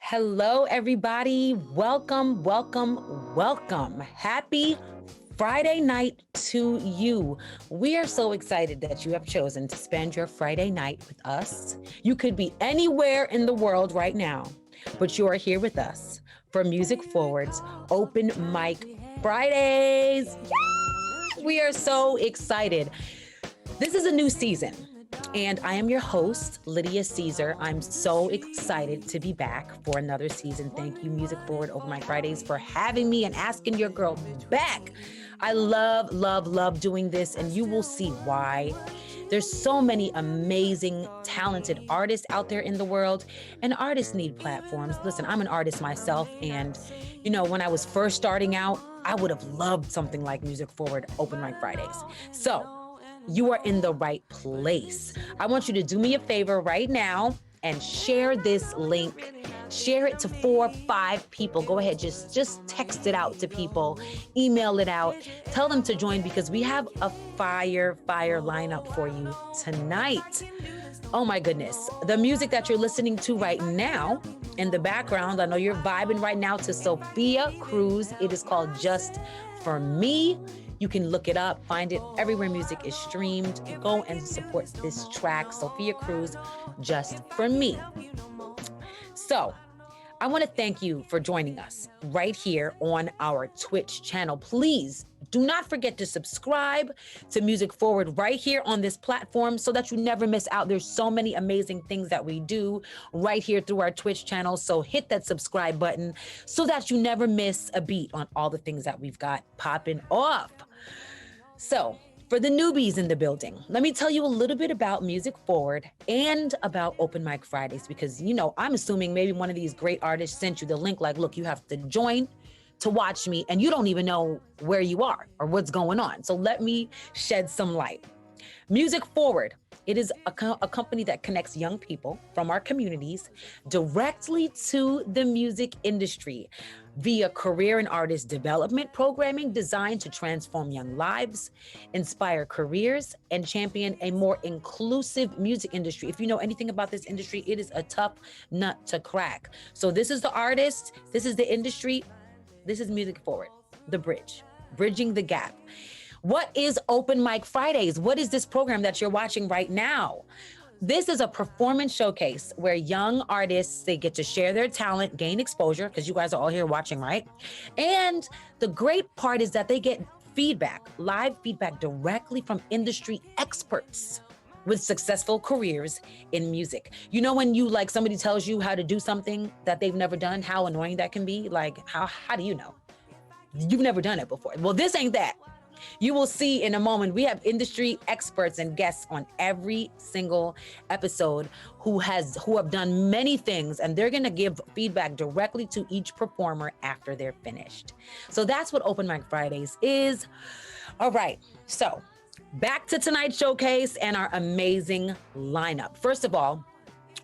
Hello, everybody. Welcome, welcome, welcome. Happy Friday night to you. We are so excited that you have chosen to spend your Friday night with us. You could be anywhere in the world right now, but you are here with us for Music Forward's Open Mic Fridays. Yes! We are so excited. This is a new season. And I am your host, Lydia Caesar. I'm so excited to be back for another season. Thank you, Music Forward Over My Fridays, for having me and asking your girl back. I love, love, love doing this, and you will see why. There's so many amazing, talented artists out there in the world, and artists need platforms. Listen, I'm an artist myself, and when I was first starting out, I would have loved something like Music Forward Open Mic Fridays. So, you are in the right place. I want you to do me a favor right now and share this link. Share it to 4 or 5 people. Go ahead, just text it out to people, email it out, tell them to join because we have a fire lineup for you tonight. Oh my goodness. The music that you're listening to right now in the background, I know you're vibing right now to Sophia Cruz. It is called Just For Me. You can look it up, find it everywhere music is streamed. Go and support this track, Sophia Cruz, Just For Me. So, I want to thank you for joining us right here on our Twitch channel. Please do not forget to subscribe to Music Forward right here on this platform so that you never miss out. There's so many amazing things that we do right here through our Twitch channel. So hit that subscribe button so that you never miss a beat on all the things that we've got popping off. So, for the newbies in the building, let me tell you a little bit about Music Forward and about Open Mic Fridays because, I'm assuming maybe one of these great artists sent you the link like, look, you have to join to watch me and you don't even know where you are or what's going on. So let me shed some light. Music Forward, it is a company that connects young people from our communities directly to the music industry via career and artist development programming designed to transform young lives, inspire careers, and champion a more inclusive music industry. If you know anything about this industry, it is a tough nut to crack. So this is the artist, this is the industry, this is Music Forward, the bridge, bridging the gap. What is Open Mic Fridays? What is this program that you're watching right now? This is a performance showcase where young artists, they get to share their talent, gain exposure, because you guys are all here watching, right? And the great part is that they get feedback, live feedback directly from industry experts with successful careers in music. You know when somebody tells you how to do something that they've never done, how annoying that can be? Like, how do you know? You've never done it before. Well, this ain't that. You will see in a moment, we have industry experts and guests on every single episode who have done many things, and they're going to give feedback directly to each performer after they're finished. So that's what Open Mic Fridays is. All right. So back to tonight's showcase and our amazing lineup. First of all,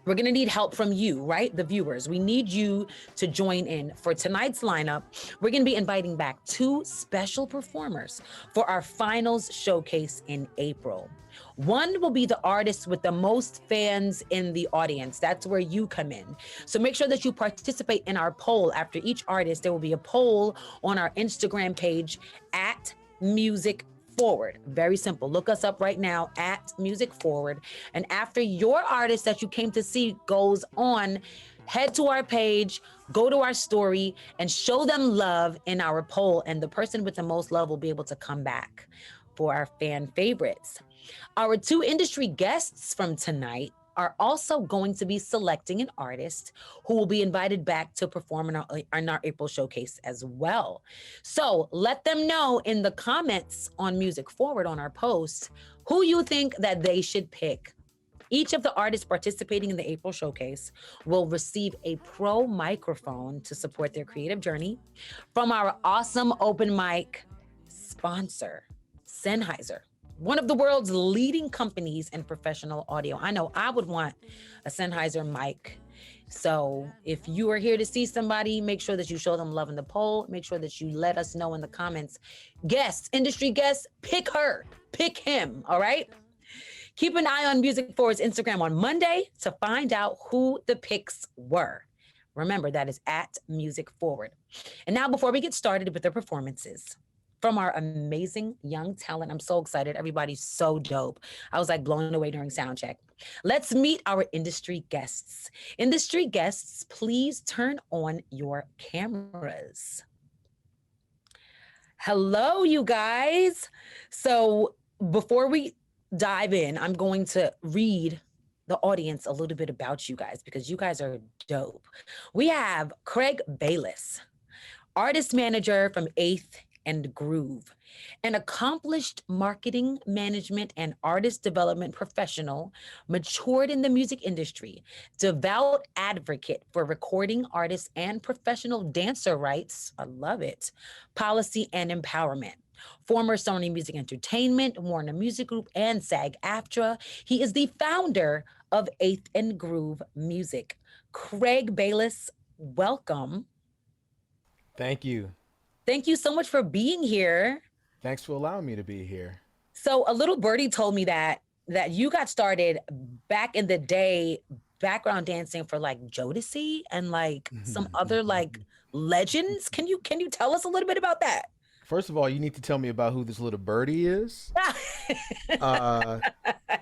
we're going to need help from you, right? The viewers. We need you to join in. For tonight's lineup, we're going to be inviting back 2 special performers for our finals showcase in April. One will be the artist with the most fans in the audience. That's where you come in. So make sure that you participate in our poll. After each artist, there will be a poll on our Instagram page at Music Forward. Very simple. Look us up right now at Music Forward. And after your artist that you came to see goes on, head to our page, go to our story, and show them love in our poll. And the person with the most love will be able to come back for our fan favorites. Our 2 industry guests from tonight are also going to be selecting an artist who will be invited back to perform in our April showcase as well. So let them know in the comments on Music Forward on our post who you think that they should pick. Each of the artists participating in the April showcase will receive a pro microphone to support their creative journey from our awesome open mic sponsor, Sennheiser, one of the world's leading companies in professional audio. I know I would want a Sennheiser mic. So if you are here to see somebody, make sure that you show them love in the poll. Make sure that you let us know in the comments. Guests, industry guests, pick her, pick him, all right? Keep an eye on Music Forward's Instagram on Monday to find out who the picks were. Remember, that is at Music Forward. And now, before we get started with the performances from our amazing young talent, I'm so excited. Everybody's so dope. I was like blown away during sound check. Let's meet our industry guests. Industry guests, please turn on your cameras. Hello, you guys. So before we dive in, I'm going to read the audience a little bit about you guys because you guys are dope. We have Craig Bayless, artist manager from Eighth and Groove, an accomplished marketing management and artist development professional, matured in the music industry, devout advocate for recording artists and professional dancer rights. I love it. Policy and empowerment. Former Sony Music Entertainment, Warner Music Group, and SAG-AFTRA. He is the founder of Eighth and Groove Music. Craig Bayless, welcome. Thank you. Thank you so much for being here. Thanks for allowing me to be here. So a little birdie told me that you got started back in the day, background dancing for like Jodeci and like some other like legends. Can you tell us a little bit about that? First of all, you need to tell me about who this little birdie is. But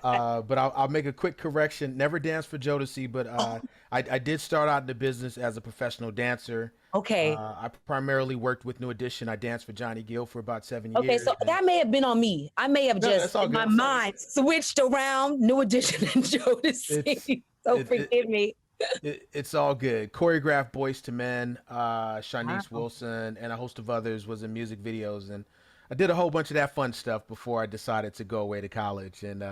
I'll make a quick correction. Never danced for Jodeci, but I did start out in the business as a professional dancer. Okay. I primarily worked with New Edition. I danced for Johnny Gill for about 7 years. Okay, so that may have been on me. I may have just in my mind switched around New Edition and Jodeci. So forgive me. It's all good. Choreographed Boys to Men, Shanice Wilson, and a host of others was in music videos. And I did a whole bunch of that fun stuff before I decided to go away to college. And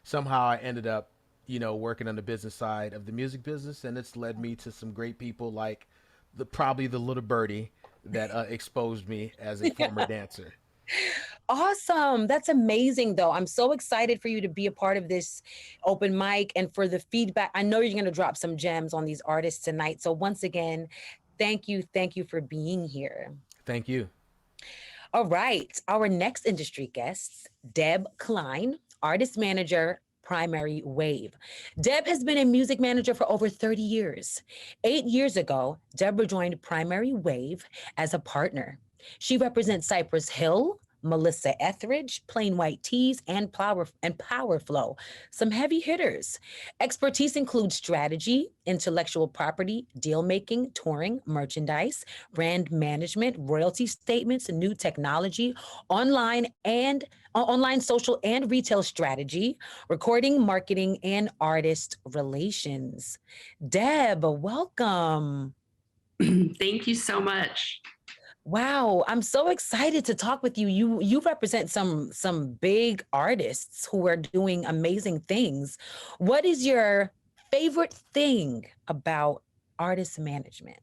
somehow I ended up, working on the business side of the music business. And it's led me to some great people like probably the little birdie that exposed me as a former dancer. Awesome. That's amazing, though. I'm so excited for you to be a part of this open mic and for the feedback. I know you're going to drop some gems on these artists tonight. So once again, thank you. Thank you for being here. Thank you. All right. Our next industry guest, Deb Klein, artist manager, Primary Wave. Deb has been a music manager for over 30 years. 8 years ago, Deborah joined Primary Wave as a partner. She represents Cypress Hill, Melissa Etheridge, Plain White Tees, and Power Flow, some heavy hitters. Expertise includes strategy, intellectual property, deal making, touring, merchandise, brand management, royalty statements, new technology, online social and retail strategy, recording, marketing, and artist relations. Deb, welcome. Thank you so much. Wow, I'm so excited to talk with you. You represent some big artists who are doing amazing things. What is your favorite thing about artist management?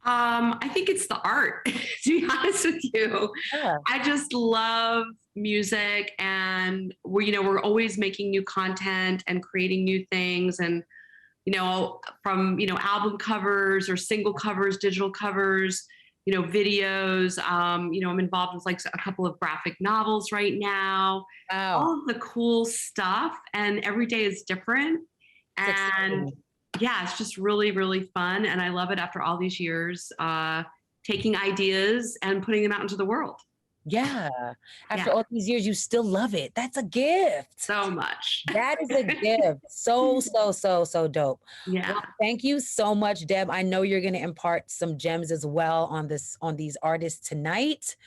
I think it's the art, to be honest with you. Yeah. I just love music, and we're always making new content and creating new things, and from album covers or single covers, digital covers, videos. I'm involved with like a couple of graphic novels right now. Wow. All of the cool stuff, and every day is different. And yeah, it's just really, really fun. And I love it after all these years, taking ideas and putting them out into the world. Yeah. After all these years, you still love it. That's a gift. So much. That is a gift. So dope. Yeah. Well, thank you so much, Deb. I know you're going to impart some gems as well on these artists tonight.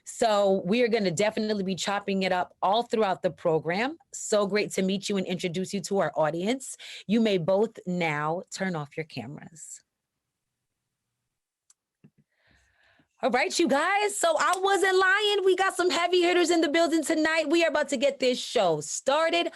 So we are going to definitely be chopping it up all throughout the program. So great to meet you and introduce you to our audience. You may both now turn off your cameras. All right, you guys. So I wasn't lying. We got some heavy hitters in the building tonight. We are about to get this show started.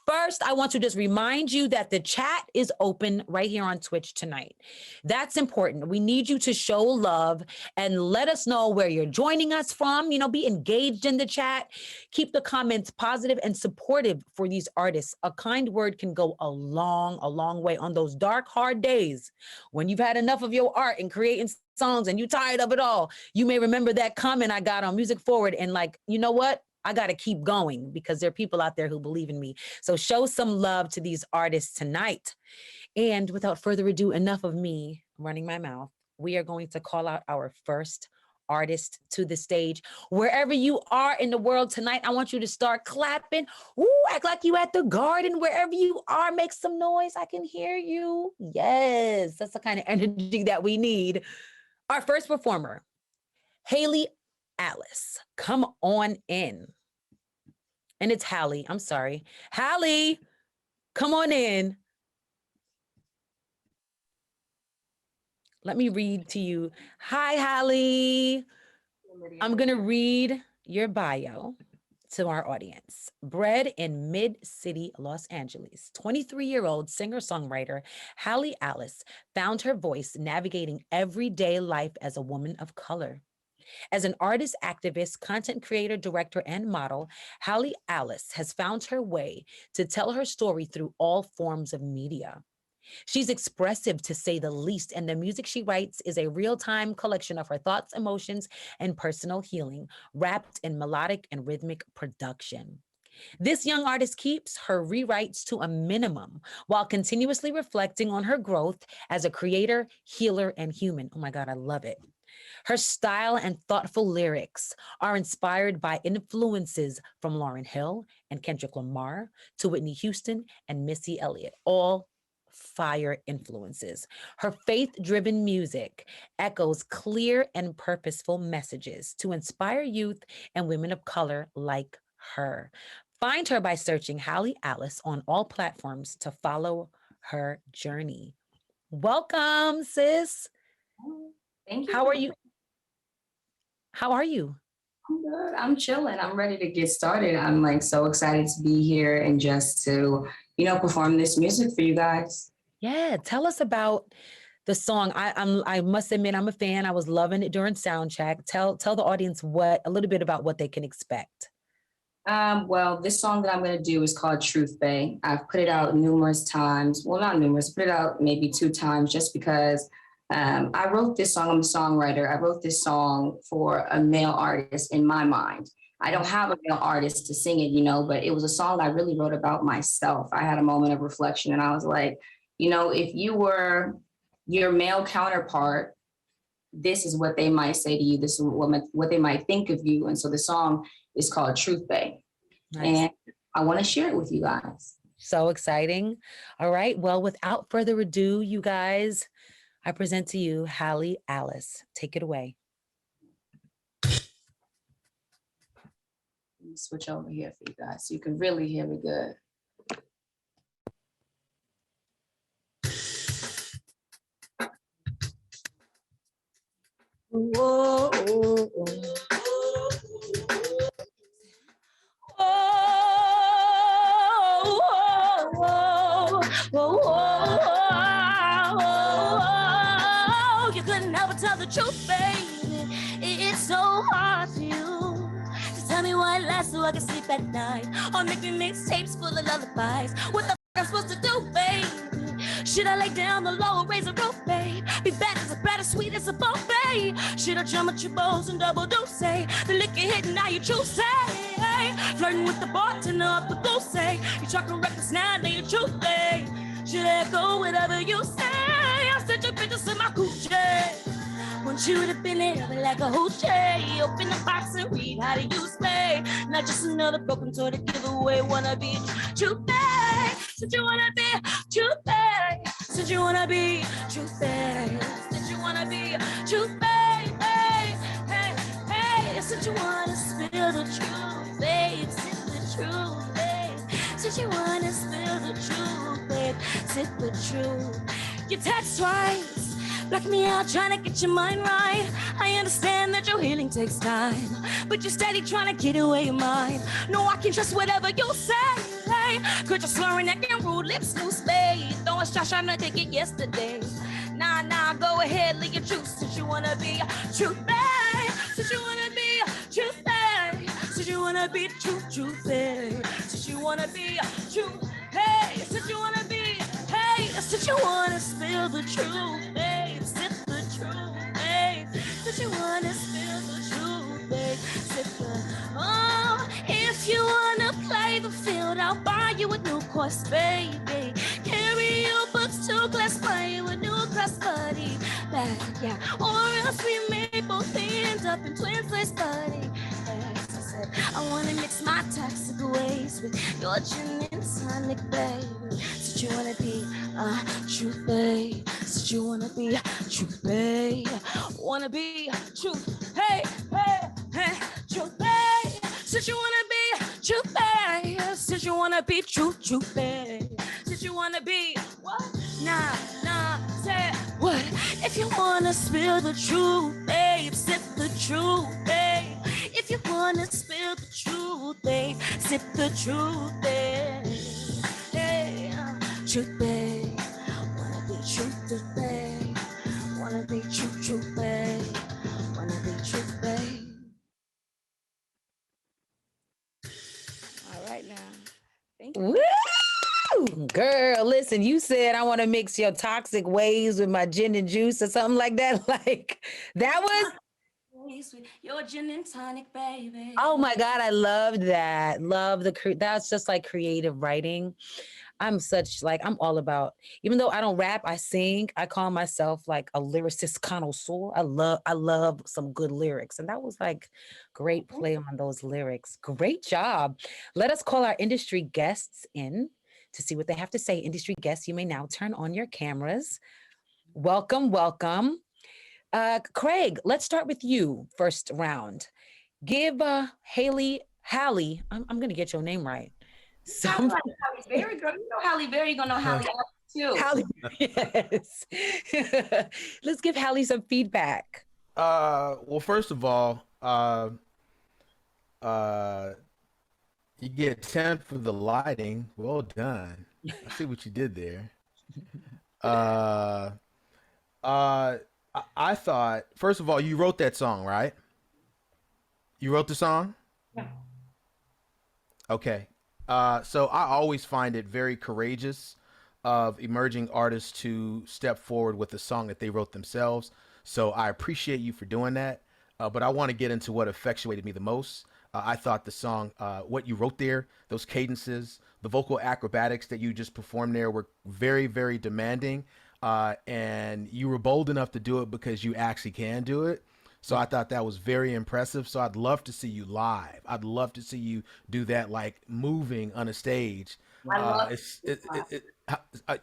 First, I want to just remind you that the chat is open right here on Twitch tonight. That's important. We need you to show love and let us know where you're joining us from. Be engaged in the chat. Keep the comments positive and supportive for these artists. A kind word can go a long way on those dark, hard days when you've had enough of your art and creating songs and you tired of it all. You may remember that comment I got on Music Forward and you know what? I got to keep going because there are people out there who believe in me. So show some love to these artists tonight. And without further ado, enough of me running my mouth. We are going to call out our first artist to the stage. Wherever you are in the world tonight, I want you to start clapping. Ooh, act like you at the garden. Wherever you are, make some noise. I can hear you. Yes, that's the kind of energy that we need. Our first performer, Haley Alice. Come on in. And it's Hallie. I'm sorry. Hallie, come on in. Let me read to you. Hi, Hallie. I'm going to read your bio to our audience. Bred in Mid-City, Los Angeles, 23-year-old singer-songwriter Hallie Alice found her voice navigating everyday life as a woman of color. As an artist, activist, content creator, director, and model, Hallie Alice has found her way to tell her story through all forms of media. She's expressive, to say the least, and the music she writes is a real-time collection of her thoughts, emotions, and personal healing, wrapped in melodic and rhythmic production. This young artist keeps her rewrites to a minimum while continuously reflecting on her growth as a creator, healer, and human. Oh my God, I love it. Her style and thoughtful lyrics are inspired by influences from Lauryn Hill and Kendrick Lamar to Whitney Houston and Missy Elliott, all fire influences. Her faith-driven music echoes clear and purposeful messages to inspire youth and women of color like her. Find her by searching Hallie Alice on all platforms to follow her journey. Welcome, sis. Thank you. How are you? How are you? I'm good. I'm chilling. I'm ready to get started. I'm like so excited to be here and just to, perform this music for you guys. Yeah, tell us about the song. I must admit I'm a fan. I was loving it during sound check. Tell the audience a little bit about what they can expect. Well, this song that I'm going to do is called Truth Bay. I've put it out numerous times. Well, not numerous, put it out maybe 2 times just because I wrote this song. I'm a songwriter. I wrote this song for a male artist in my mind. I don't have a male artist to sing it, but it was a song I really wrote about myself. I had a moment of reflection and I was like, if you were your male counterpart, this is what they might say to you. This is what they might think of you. And so the song is called Truth Bay. Nice. And I want to share it with you guys. So exciting. All right. Well, without further ado, you guys, I present to you Hallie Alice. Take it away. Let me switch over here for you guys so you can really hear me good. Whoa, whoa, whoa. You couldn't ever tell the truth, baby. It's so hard for you to tell me what lasts so I can sleep at night, or make me mixtapes full of lullabies. What the I'm supposed to do, baby? Should I lay down the law and raise a roof, babe? Be bad as sweet as a buffet? Should I drum at your balls and double dose? Say the liquor hitting, now you choose, say flirting with the bartender up the blue, say you talking reckless now, now you choose, babe. Should I go whatever you say? I'll send your pictures in my coochie. Want you to bend it over like a hoochie. Open the box and read how to use me. Not just another broken toy to give away. Wanna be truth, babe. Since you wanna be truth, babe. Since you wanna be truth, babe. Since you wanna be truth, babe. Hey, hey, hey. Since you wanna spill the truth, babe. Sip the truth, babe. Since you wanna spill the truth, babe. Sip the truth. You text twice. Block me out, trying to get your mind right. I understand that your healing takes time, but you're steady trying to get away your mind. No, I can trust whatever you say. Cause you're slurring that damn rude lips loose, babe. Throwing shots trying to take it yesterday. Nah, go ahead, leave your truth. Since you wanna be truth, babe. Since you wanna be truth, babe. Since you wanna be truth, babe. Since you wanna be truth, hey. Since you wanna be, hey. Since you wanna spill the truth, babe. Since you wanna spill the truth, babe. If you wanna play the field, I'll buy you a new course, baby. Carry your books to Yeah, or else we may both end up in twin place party. Yes, I said I wanna mix my toxic ways with your gin and tonic, babe. Said you wanna be truth, babe. Said you wanna be truth, babe. Wanna be truth, hey, hey, hey, truth, babe. Said you wanna be truth, babe. Said you wanna be truth, truth, babe. Said you wanna be what? Nah, say what? If you wanna spill the truth, babe, sip the truth, babe. If you wanna spill the truth, babe, sip the truth, babe. Hey, truth, babe. Wanna be truth, babe. Wanna be truth, babe. Wanna be truth, babe. All right now. Thank you. Woo! Girl, listen, you said I want to mix your toxic ways with my gin and juice or something like that. Like that was, With your gin and tonic, baby. oh my God, I loved that. Love that's just like creative writing. I'm all about, even though I don't rap, I sing. I call myself like a lyricist connoisseur. I love some good lyrics. And that was like great play on those lyrics. Great job. Let us call our industry guests in to see what they have to say. Industry guests, you may now turn on your cameras. Welcome, welcome. Craig, let's start with you first round. Give Halle, I'm going to get your name right. Halle Berry, girl. You know Halle Berry, you gonna know Halle too. Halle, yes. Let's give Halle some feedback. Well, first of all, you get 10 for the lighting. Well done. I see what you did there. I thought, first of all, you wrote that song, right? You wrote the song? Yeah. Okay. So I always find it very courageous of emerging artists to step forward with a song that they wrote themselves. So I appreciate you for doing that. But I want to get into what effectuated me the most. I thought the song, what you wrote there, those cadences, the vocal acrobatics that you just performed there were very, very demanding. And you were bold enough to do it because you actually can do it. So I thought that was very impressive. So I'd love to see you live. I'd love to see you do that, like moving on a stage. I love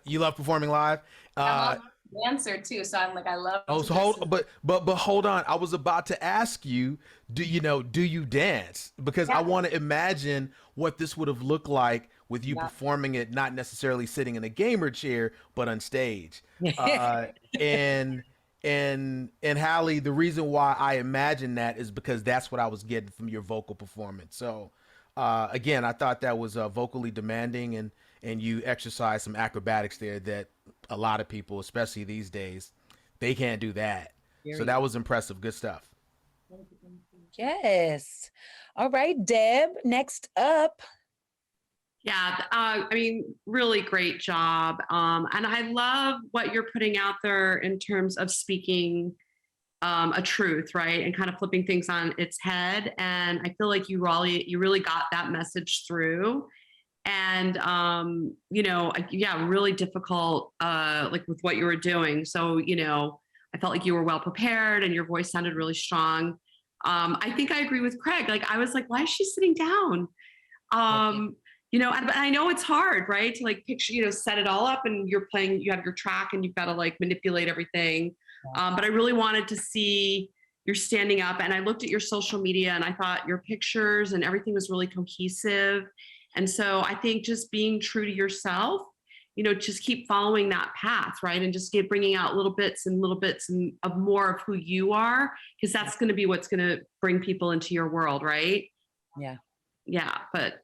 You love performing live? I'm a dancer too, so I'm like, I love. Oh, so but hold on. I was about to ask you, do you dance? Because I want to imagine what this would have looked like with you performing it, not necessarily sitting in a gamer chair, but on stage. And Halle, the reason why I imagine that is because that's what I was getting from your vocal performance. So again, I thought that was vocally demanding, and you exercised some acrobatics there that a lot of people, especially these days, they can't do that. So that was impressive. Good stuff. Yes. All right, Deb, next up. Yeah, I mean, really great job. And I love what you're putting out there in terms of speaking a truth, right? And kind of flipping things on its head. And I feel like you really got that message through. And, really difficult, like with what you were doing. So, I felt like you were well prepared and your voice sounded really strong. I think I agree with Craig. Like, I was like, why is she sitting down? And I know it's hard, right? To like picture, set it all up and you have your track and you've got to like manipulate everything. But I really wanted to see you're standing up, and I looked at your social media and I thought your pictures and everything was really cohesive. And so I think just being true to yourself, just keep following that path, right? And just keep bringing out little bits of more of who you are, because that's going to be what's going to bring people into your world, right? Yeah. Yeah, but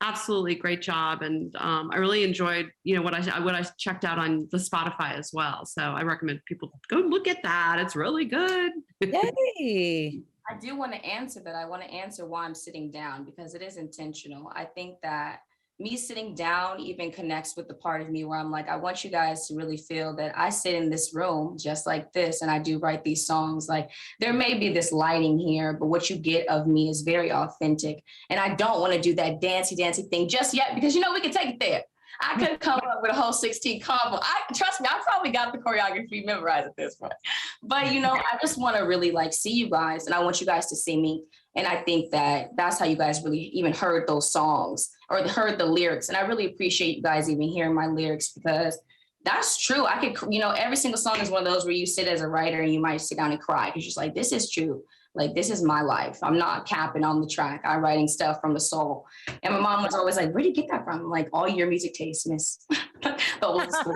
absolutely great job. And I really enjoyed, what I checked out on the Spotify as well. So I recommend people go look at that. It's really good. Yay. I do want to answer that. I want to answer why I'm sitting down, because it is intentional. I think that me sitting down even connects with the part of me where I'm like, I want you guys to really feel that I sit in this room just like this, and I do write these songs. Like, there may be this lighting here, but what you get of me is very authentic. And I don't want to do that dancey thing just yet, because we can take it there. I could come up with a whole 16 combo. Trust me, I probably got the choreography memorized at this point. But I just want to really like see you guys, and I want you guys to see me. And I think that that's how you guys really even heard those songs or heard the lyrics. And I really appreciate you guys even hearing my lyrics, because that's true. I could, every single song is one of those where you sit as a writer and you might sit down and cry because you're just like, this is true. Like, this is my life. I'm not capping on the track. I'm writing stuff from the soul. And my mom was always like, where did you get that from? I'm like, all your music taste, miss. The old school.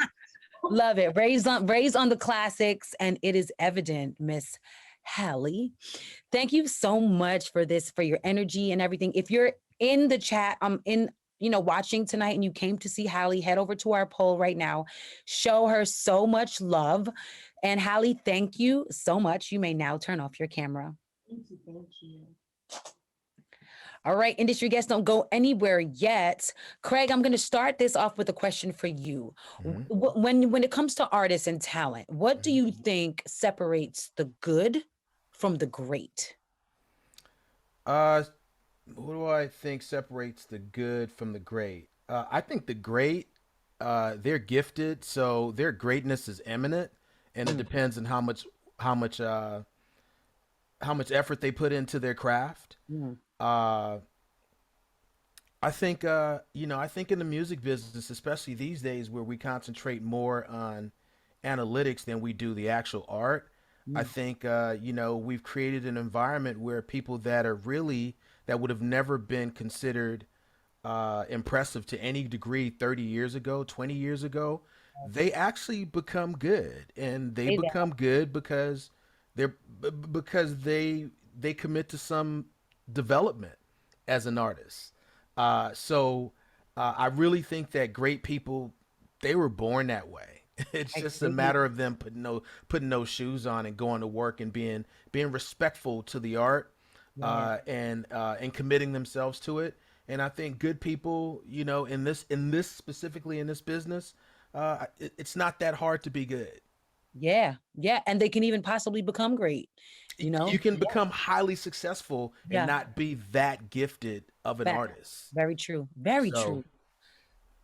Love it. Raised on the classics, and it is evident, Miss Hallie. Thank you so much for your energy and everything. If you're in the chat, watching tonight and you came to see Hallie, head over to our poll right now. Show her so much love. And Hallie, thank you so much. You may now turn off your camera. Thank you. Thank you. All right, industry guests, don't go anywhere yet. Craig, I'm going to start this off with a question for you. When it comes to artists and talent, what do you think separates the good from the great? What do I think separates the good from the great? I think the great, they're gifted, so their greatness is eminent, and it depends on how much effort they put into their craft. I think I think in the music business, especially these days where we concentrate more on analytics than we do the actual art, I think we've created an environment where people that would have never been considered impressive to any degree 30 years ago, 20 years ago, they actually become good, and they become good because they commit to some development as an artist. So I really think that great people, they were born that way. It's just a matter of them putting those shoes on and going to work and being respectful to the art, and committing themselves to it. And I think good people, in this specifically in this business, it's not that hard to be good. Yeah. And they can even possibly become great. You can become highly successful and not be that gifted of an artist. Very true. Very true.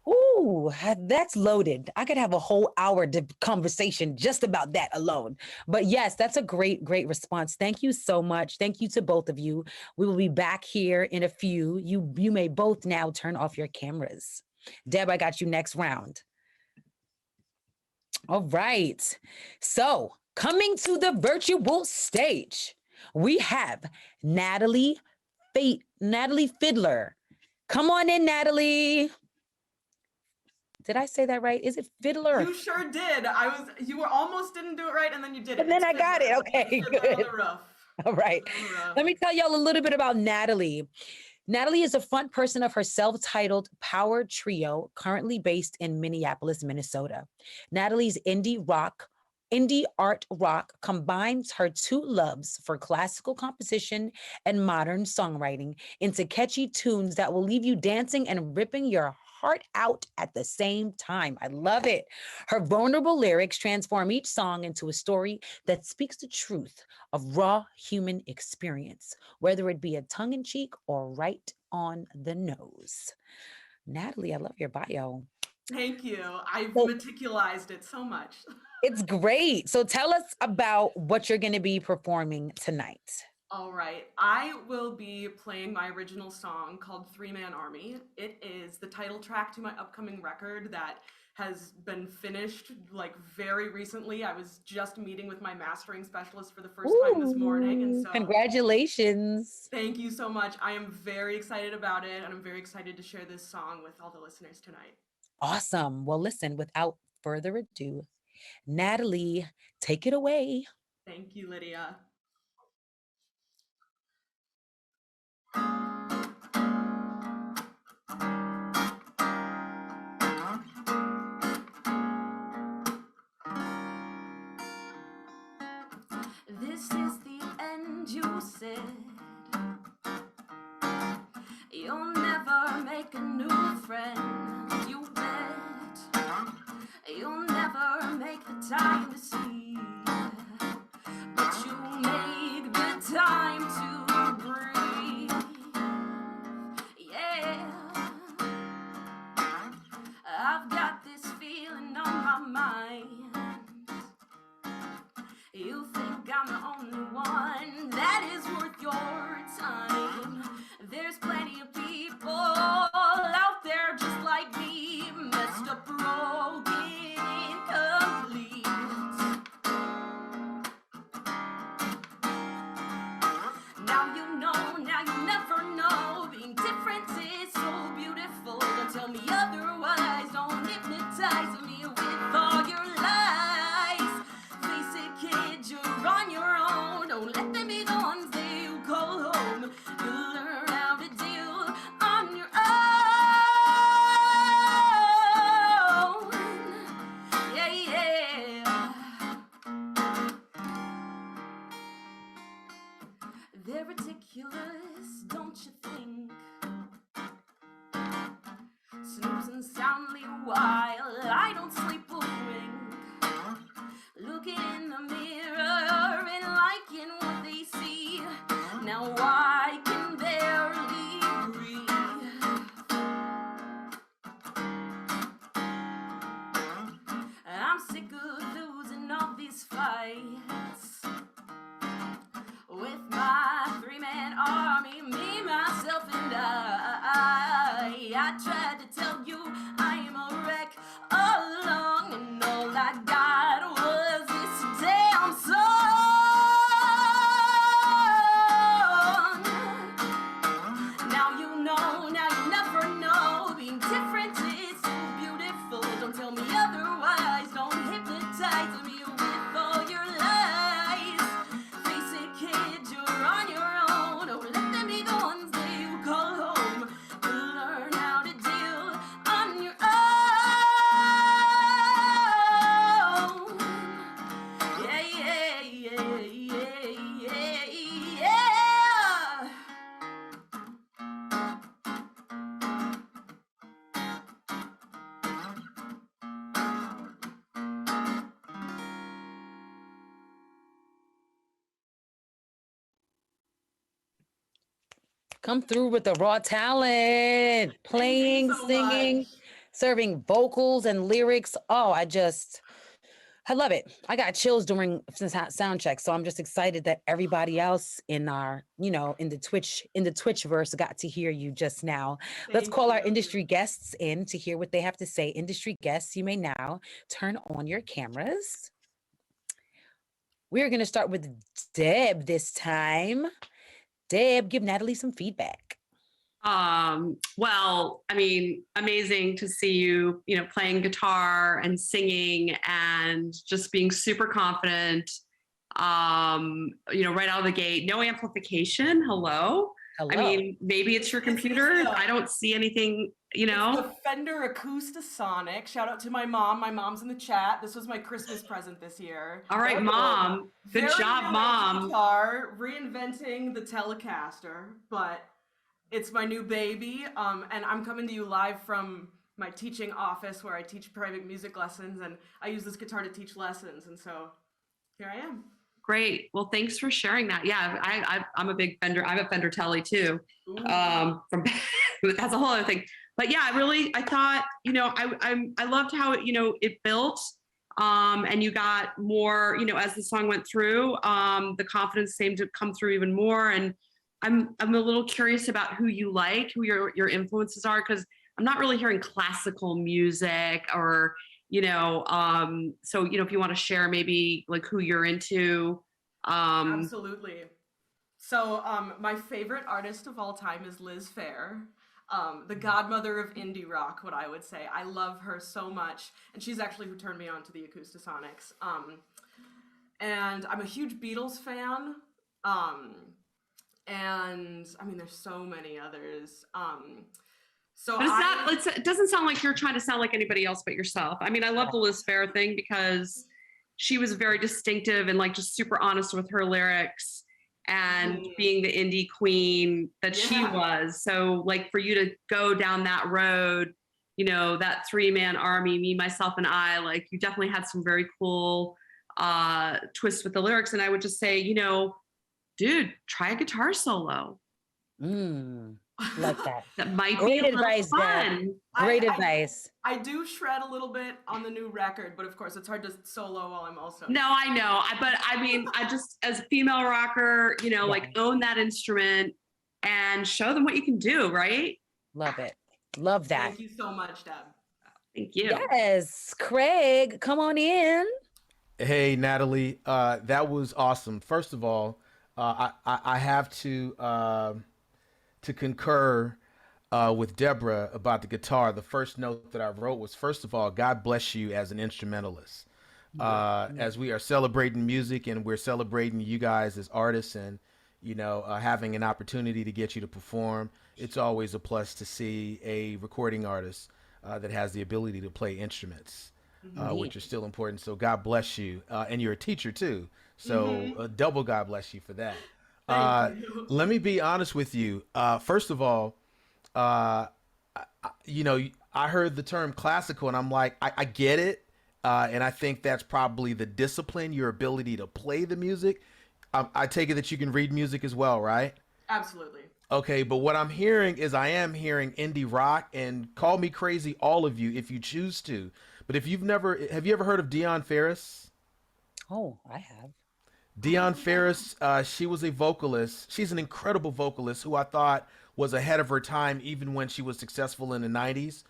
Ooh, that's loaded. I could have a whole hour conversation just about that alone. But yes, that's a great, great response. Thank you so much. Thank you to both of you. We will be back here in a few. You may both now turn off your cameras. Deb, I got you next round. All right. So coming to the virtual stage, we have Natalie Fiddler. Come on in, Natalie. Did I say that right? Is it Fiddler? You sure did. You were almost didn't do it right, and then you did it. And then I got it. Okay, good. All right. Let me tell y'all a little bit about Natalie. Natalie is a front person of her self-titled Power Trio, currently based in Minneapolis, Minnesota. Natalie's indie art rock combines her two loves for classical composition and modern songwriting into catchy tunes that will leave you dancing and ripping your heart out at the same time. I love it. Her vulnerable lyrics transform each song into a story that speaks the truth of raw human experience, whether it be a tongue-in-cheek or right on the nose. Natalie, I love your bio. Thank you. I've meticulized it so much. It's great. So tell us about what you're going to be performing tonight. All right. I will be playing my original song called 3-Man Army. It is the title track to my upcoming record that has been finished like very recently. I was just meeting with my mastering specialist for the first time this morning. And so congratulations. Thank you so much. I am very excited about it, and I'm very excited to share this song with all the listeners tonight. Awesome. Well, listen, without further ado, Natalie, take it away. Thank you, Lydia. This is the end, you said. You'll never make a new friend, you bet. You'll never make the time to see, but you make the time to breathe. Yeah, I've got this feeling on my mind. You I'm the only one that is worth your time. There's plenty of people out there just like me, messed up, broken, incomplete. Now you know, now you never know. Being different is so beautiful. Don't tell me otherwise. Don't hypnotize me with all your lies. Face it, kid, you're on your own. Don't let them be the ones that you call home. You'll learn how to deal on your own. Yeah, yeah. They're ridiculous, don't you think? Snoozing soundly while I don't sleep a wink. Looking in the mirror and liking what they see. Now I can barely breathe. I'm sick of losing all these fights with my three-man army, me, myself, and I tried to tell you I am a wreck all along, and all I got was this damn song. Now you know, now you never know. Being different is so beautiful. Don't tell me otherwise. Don't hypnotize me with all your lies. Face it, kid, you're on your own. Don't let them be the ones that you call home. You'll learn how to deal on your own. Yeah, yeah, yeah, yeah, yeah, yeah. Come through with the raw talent, playing, so singing, much. serving vocals and lyrics. Oh, I love it. I got chills during sound check. So I'm just excited that everybody else in our, in the Twitch verse got to hear you just now. Let's Thank call our you. industry guests in to hear what they have to say. Industry guests, you may now turn on your cameras. We're going to start with Deb this time. Deb, give Natalie some feedback. Well, I mean, amazing to see you, playing guitar and singing and just being super confident. Right out of the gate, no amplification. Hello. Hello. I mean, maybe it's your computer. I don't see anything, It's the Fender Acoustasonic. Shout out to my mom. My mom's in the chat. This was my Christmas present this year. All right, Mom. Good Very job, new Mom. Guitar, reinventing the Telecaster, but it's my new baby. And I'm coming to you live from my teaching office where I teach private music lessons, and I use this guitar to teach lessons. And so here I am. Great. Well, thanks for sharing that. Yeah, I'm a big Fender. I have a Fender Tele too. From that's a whole other thing. But yeah, I thought, I loved how it built, and you got more, as the song went through, the confidence seemed to come through even more. And I'm a little curious about who you like, who your influences are, because I'm not really hearing classical music or, so, if you want to share maybe like who you're into. Absolutely. So my favorite artist of all time is Liz Phair. The godmother of indie rock, what I would say. I love her so much. And she's actually who turned me on to the Acoustasonics. And I'm a huge Beatles fan. And I mean, there's so many others. But it doesn't sound like you're trying to sound like anybody else but yourself. I mean, I love the Liz Phair thing because she was very distinctive and like just super honest with her lyrics and being the indie queen that she was. So like for you to go down that road, that three-man army, me, myself, and I, like you definitely had some very cool twists with the lyrics. And I would just say, dude, try a guitar solo. Like that. That might Great be a little advice, Deb. fun. Great I- advice. I do shred a little bit on the new record, but of course it's hard to solo while I'm also. No, I know. But I mean, I just, as a female rocker, you know, like own that instrument and show them what you can do, right? Love it. Love that. Thank you so much, Deb. Thank you. Yes, Craig, come on in. Hey, Natalie, that was awesome. First of all, I have to concur with Deborah about the guitar. The first note that I wrote was, first of all, God bless you as an instrumentalist. As we are celebrating music and we're celebrating you guys as artists and, you know, having an opportunity to get you to perform, it's always a plus to see a recording artist that has the ability to play instruments, which are still important. So God bless you. And you're a teacher too. So double God bless you for that. Let me be honest with you. First of all, you know, I heard the term classical and I'm like, I get it. And I think that's probably the discipline, your ability to play the music. I take it that you can read music as well, right? Absolutely. Okay, but what I'm hearing is I am hearing indie rock, and call me crazy, all of you, if you choose to. But if have you ever heard of Dion Ferris? Oh, I have. Dion Ferris, she was a vocalist. She's an incredible vocalist who I thought was ahead of her time even when she was successful in the 90s.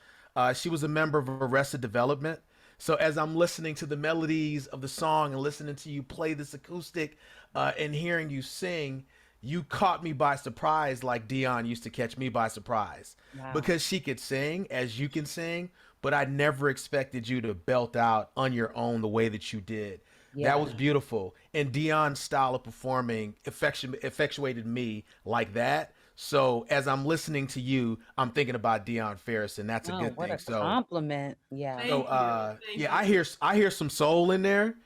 She was a member of Arrested Development. So as I'm listening to the melodies of the song and listening to you play this acoustic and hearing you sing, you caught me by surprise like Dion used to catch me by surprise. Wow. Because she could sing as you can sing, but I never expected you to belt out on your own the way that you did. Yeah. That was beautiful. And Dion's style of performing effectuated me like that. So as I'm listening to you, I'm thinking about Dion Ferris, and that's a good what thing. a So compliment. Yeah. Thank so you. Thank yeah, you. I hear some soul in there,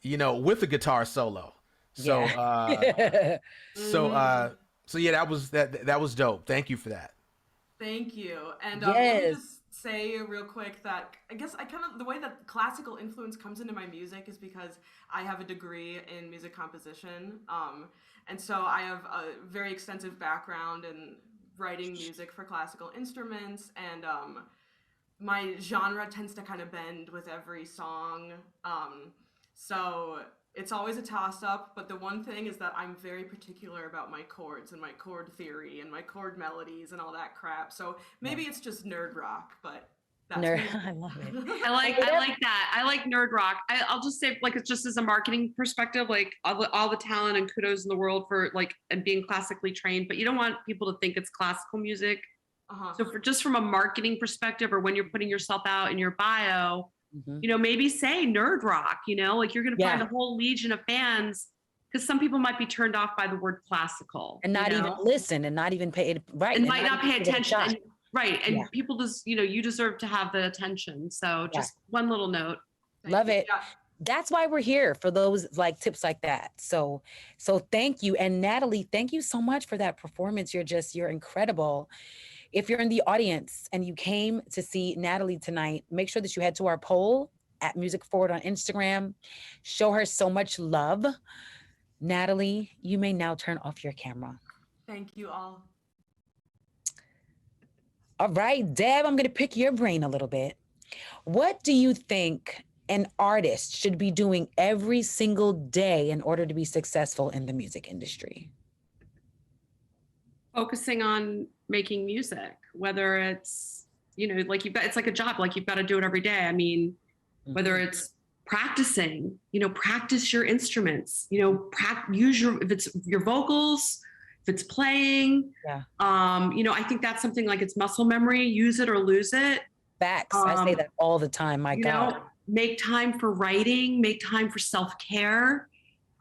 you know, with a guitar solo. So so yeah, that was dope. Thank you for that. Thank you. And let me Yes. just say real quick that I guess the way that classical influence comes into my music is because I have a degree in music composition. And so I have a very extensive background in writing music for classical instruments, and my genre tends to kind of bend with every song. So it's always a toss-up, but the one thing is that I'm very particular about my chords and my chord theory and my chord melodies and all that crap. So maybe it's just nerd rock, but that's Nerd. me. I love it. I like that. I like nerd rock. I'll just say, like, it's just as a marketing perspective, like all the talent and kudos in the world for like and being classically trained, but you don't want people to think it's classical music. Uh-huh. So just from a marketing perspective, or when you're putting yourself out in your bio, Mhm. you know, maybe say nerd rock. You know, like you're going to find Yeah. a whole legion of fans, because some people might be turned off by the word classical And not you even know? listen and not even pay it right. and might not pay even give it a attention. shot. And, right. And Yeah. people just, you know, you deserve to have the attention. So Yeah. just one little note. Thank Love you. it. Yeah. That's why we're here, for those like tips like that. So thank you. And Natalie, thank you so much for that performance. You're incredible. If you're in the audience and you came to see Natalie tonight, make sure that you head to our poll at Music Forward on Instagram. Show her so much love. Natalie, you may now turn off your camera. Thank you all. All right, Deb, I'm going to pick your brain a little bit. What do you think an artist should be doing every single day in order to be successful in the music industry? Focusing on making music, whether it's, you know, like it's like a job, like you've got to do it every day. I mean, whether it's practicing, you know, practice your instruments, you know, use if it's your vocals, if it's playing, you know, I think that's something like it's muscle memory, use it or lose it. Facts. I say that all the time. My You God. know, make time for writing, make time for self-care.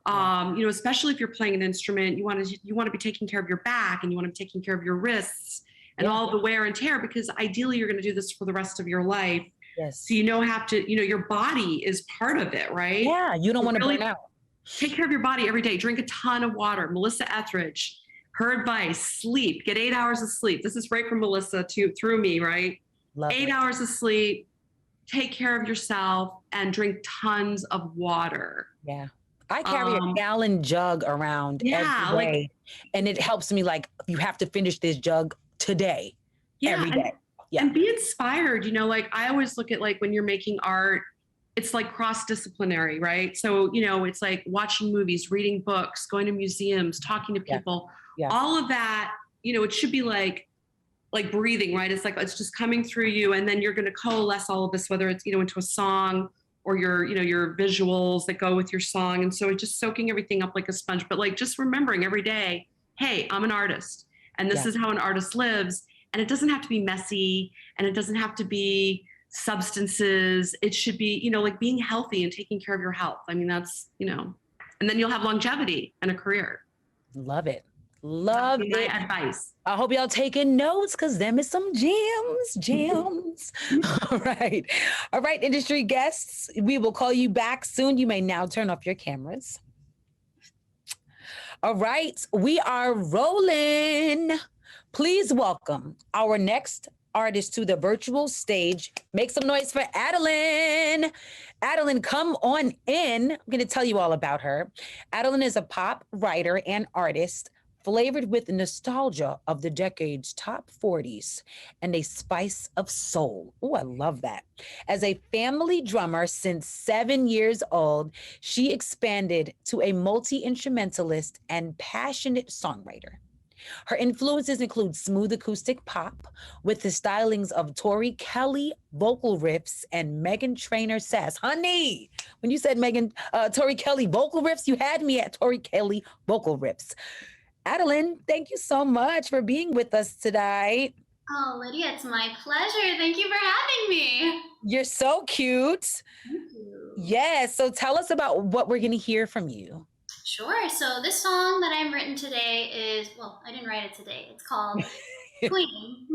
You know, especially if you're playing an instrument, you want to be taking care of your back, and you want to be taking care of your wrists and all the wear and tear, because ideally you're going to do this for the rest of your life. Yes. So you know, your body is part of it, right? Yeah, you don't want to really burn out. Take care of your body every day. Drink a ton of water. Melissa Etheridge, her advice: sleep. Get 8 hours of sleep. This is right from Melissa through me, right? Love 8 it. hours of sleep. Take care of yourself and drink tons of water. Yeah. I carry a gallon jug around yeah, every day, and it helps me. Like, you have to finish this jug today, every day. Yeah. And be inspired. You know, like I always look at like when you're making art, it's like cross-disciplinary, right? So, you know, it's like watching movies, reading books, going to museums, talking to people, all of that, you know, it should be like breathing, right? It's like, it's just coming through you. And then you're going to coalesce all of this, whether it's, you know, into a song or your, you know, your visuals that go with your song. And so it's just soaking everything up like a sponge, but like just remembering every day, hey, I'm an artist and this is how an artist lives. And it doesn't have to be messy and it doesn't have to be substances. It should be, you know, like being healthy and taking care of your health. I mean, that's, you know, and then you'll have longevity and a career. Love it. Love it. My advice. I hope y'all taking notes because them is some gems. All right. All right, industry guests, we will call you back soon. You may now turn off your cameras. All right, we are rolling. Please welcome our next artist to the virtual stage. Make some noise for Adeline. Adeline, come on in. I'm going to tell you all about her. Adeline is a pop writer and artist flavored with nostalgia of the decade's top 40s and a spice of soul. Oh, I love that. As a family drummer since 7 years old, she expanded to a multi-instrumentalist and passionate songwriter. Her influences include smooth acoustic pop with the stylings of Tori Kelly vocal riffs and Meghan Trainor sass. Honey, when you said Tori Kelly vocal riffs, you had me at Tori Kelly vocal riffs. Adeline, thank you so much for being with us today. Oh, Lydia, it's my pleasure. Thank you for having me. You're so cute. Thank you. Yes, so tell us about what we're going to hear from you. Sure. So this song that I've written today is, well, I didn't write it today. It's called Queen.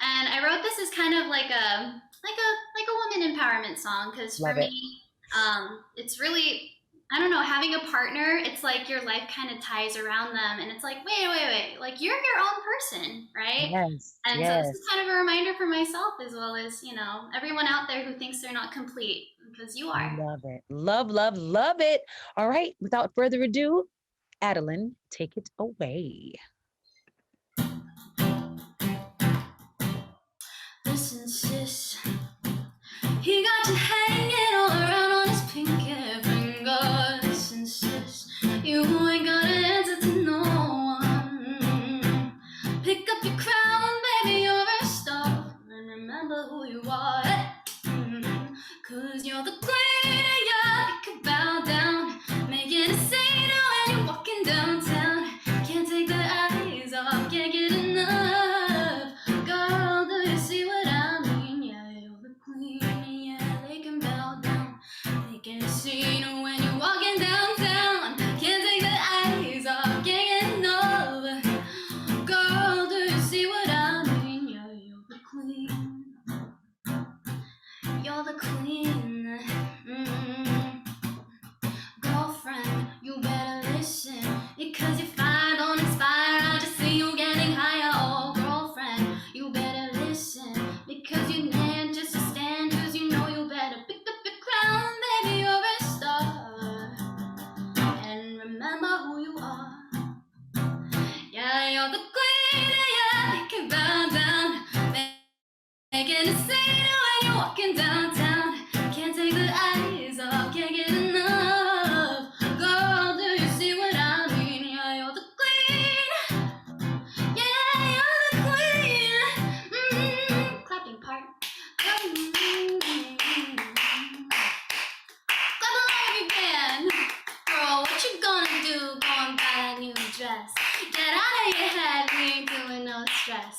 And I wrote this as kind of like a woman empowerment song because for me, it's really, I don't know, having a partner, it's like your life kind of ties around them. And it's like, wait. Like, you're your own person, right? Yes. And so this is kind of a reminder for myself as well as, you know, everyone out there who thinks they're not complete, because you are. Love it. Love it. All right. Without further ado, Adeline, take it away. Listen, sis, he got you hanging all around on his pinky finger. Listen, sis, you ain't got an answer to no one. Pick up your crown, baby, you're a star, and remember who you are. Cause you're the queen and you can bow down, making a scene when you're walking downtown. Can't take the eyes off, can't get enough. Girl, do you see what I mean? Yeah, you're the queen and yeah, they can bow down, making a scene when you're walking downtown. Can't take the eyes off, can't get enough. Girl, do you see what I mean? Yeah, you're the queen. You're the queen. Girlfriend, you better listen, because if I don't inspire, I'll just see you getting higher. Oh, girlfriend, you better listen, because you can't just stand, cause you know you better pick up your crown, baby, you're a star, and remember who you are. Yeah, you're the queen, yeah, you can bow down, making a scene when you're walking downtown. Can't take the eyes off, can't get enough. Girl, do you see what I mean? Yeah, you're the queen. Yeah, you're the queen. Clapping part. Clap along if you can. Girl, what you gonna do? Go and buy that new dress. Get out of your head, we ain't doing no stress.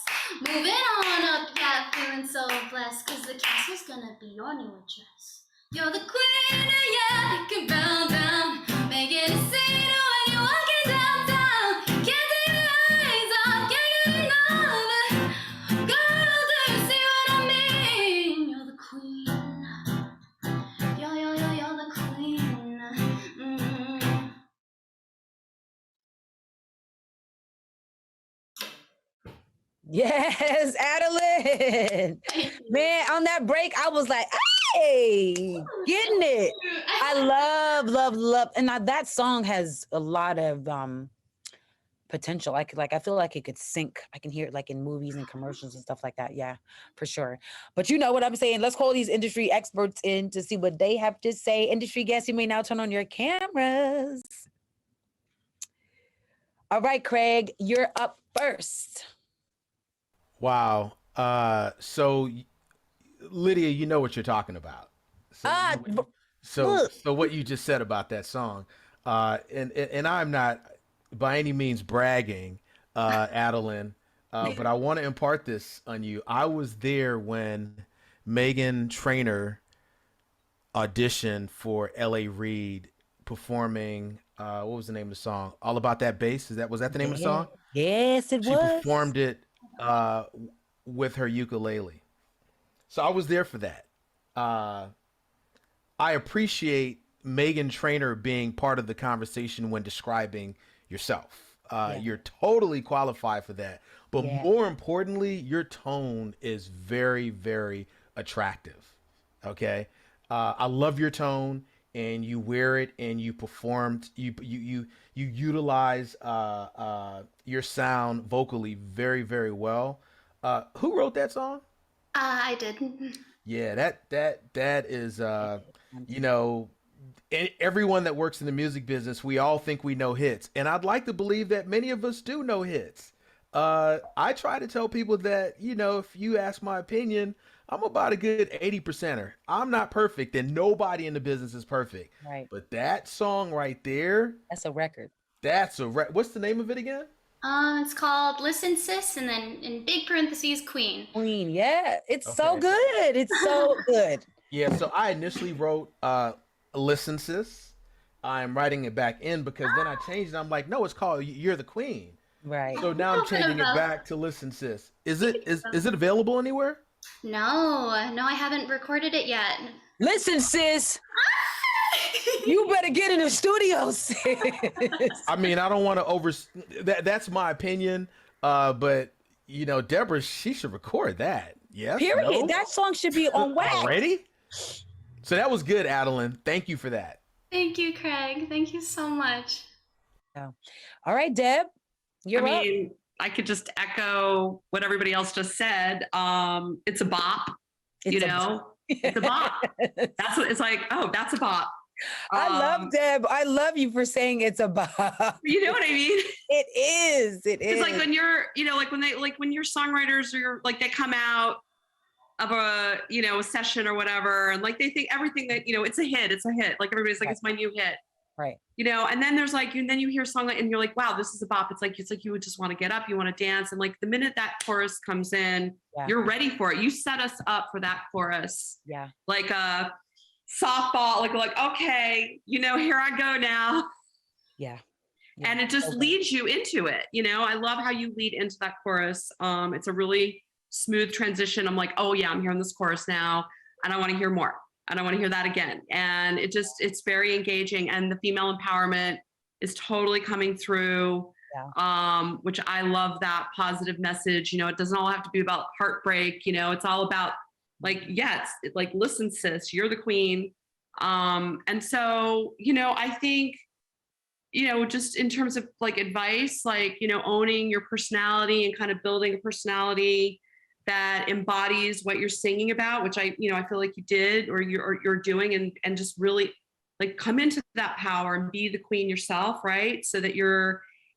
Moving on up, yeah, feeling so blessed, cause the castle's gonna be your new address. You're the queen, yeah, you can bow down, making a scene when you're walking downtown. Can't take your eyes off, can't get enough. Girl, do you see what I mean? You're the queen. You're the queen. Yes, Adeline. Man, on that break, I was like, hey, getting it. I love. And now that song has a lot of potential. I feel like it could sync. I can hear it like in movies and commercials and stuff like that. Yeah, for sure. But you know what I'm saying? Let's call these industry experts in to see what they have to say. Industry guests, you may now turn on your cameras. All right, Craig, you're up first. Wow. So Lydia, you know what you're talking about. So what you just said about that song, and I'm not by any means bragging, Adeline, but I want to impart this on you. I was there when Meghan Trainor auditioned for L.A. Reid performing. What was the name of the song? All About That Bass. Was that the name of the song? Yes, it She was. performed it with her ukulele. So I was there for that. I appreciate Meghan Trainor being part of the conversation when describing yourself. You're totally qualified for that. But more importantly, your tone is very, very attractive. Okay. I love your tone, and you wear it, and you performed, you utilize your sound vocally very, very well. Who wrote that song? I did. Yeah, that is you know, everyone that works in the music business, we all think we know hits, and I'd like to believe that many of us do know hits. I try to tell people that, you know, if you ask my opinion, I'm about a good 80%er. I'm not perfect, and nobody in the business is perfect. Right. But that song right there, That's a record. what's the name of it again? It's called Listen Sis, and then in big parentheses, Queen. Queen, yeah. It's so Okay. good. It's so good. Yeah, so I initially wrote Listen Sis. I'm writing it back in because then I changed it. I'm like, no, it's called You're the Queen. Right. So now I'm changing it back to Listen Sis. Is it available anywhere? No, I haven't recorded it yet. Listen, sis, you better get in the studio, sis. I mean, I don't want to that's my opinion. But you know, Deborah, she should record that. Yes. Period. No? That song should be on wax. Already? So that was good, Adeline. Thank you for that. Thank you, Craig. Thank you so much. All right, Deb, you're I up. mean, I could just echo what everybody else just said. It's a bop, It's a it's a bop. That's what it's like. Oh, that's a bop. I love Deb. I love you for saying it's a bop. You know what I mean? It is. It is. It's like when you're, when your songwriters or like they come out of a, a session or whatever, and like they think everything that, it's a hit. Like everybody's like, Right. it's my new hit. Right. And then there's like, and then you hear a song and you're like, wow, this is a bop. It's like you would just want to get up, you want to dance. And like the minute that chorus comes in, Yeah. you're ready for it. You set us up for that chorus. Yeah. Like a softball, like, okay, here I go now. Yeah. And it just Okay. leads you into it. I love how you lead into that chorus. It's a really smooth transition. I'm like, oh yeah, I'm hearing this chorus now and I want to hear more. And I want to hear that again. And it's very engaging. And the female empowerment is totally coming through, which I love that positive message. It doesn't all have to be about heartbreak. It's all about like, yes, like, listen, sis, you're the queen. And so, I think, just in terms of like advice, like, owning your personality and kind of building a personality that embodies what you're singing about, which I feel like you did, or you're doing, and just really like come into that power and be the queen yourself, right? So that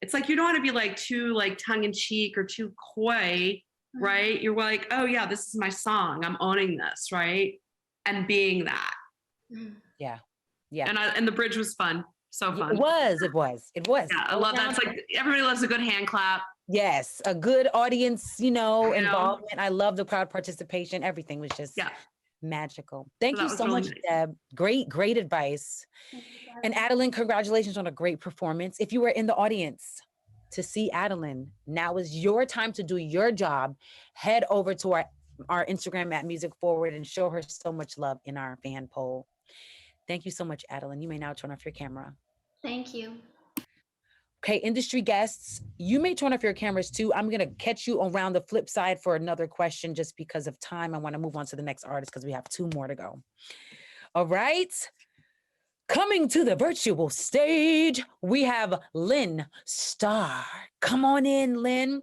it's like, you don't want to be like too like tongue in cheek or too coy, right? You're like, oh yeah, this is my song. I'm owning this, right? And being that. Yeah. Yeah. And the bridge was fun. So fun. It was. Yeah, I love that. It's like everybody loves a good hand clap. Yes, a good audience, involvement. I love the crowd participation. Everything was just magical. Thank So you that was so really much, nice. Deb. Great advice. And Adeline, congratulations on a great performance. If you were in the audience to see Adeline, now is your time to do your job. Head over to our Instagram at Music Forward and show her so much love in our fan poll. Thank you so much, Adeline. You may now turn off your camera. Thank you. Okay, industry guests, you may turn off your cameras too. I'm going to catch you around the flip side for another question just because of time. I want to move on to the next artist because we have two more to go. All right. Coming to the virtual stage, we have Lynn Starr. Come on in, Lynn.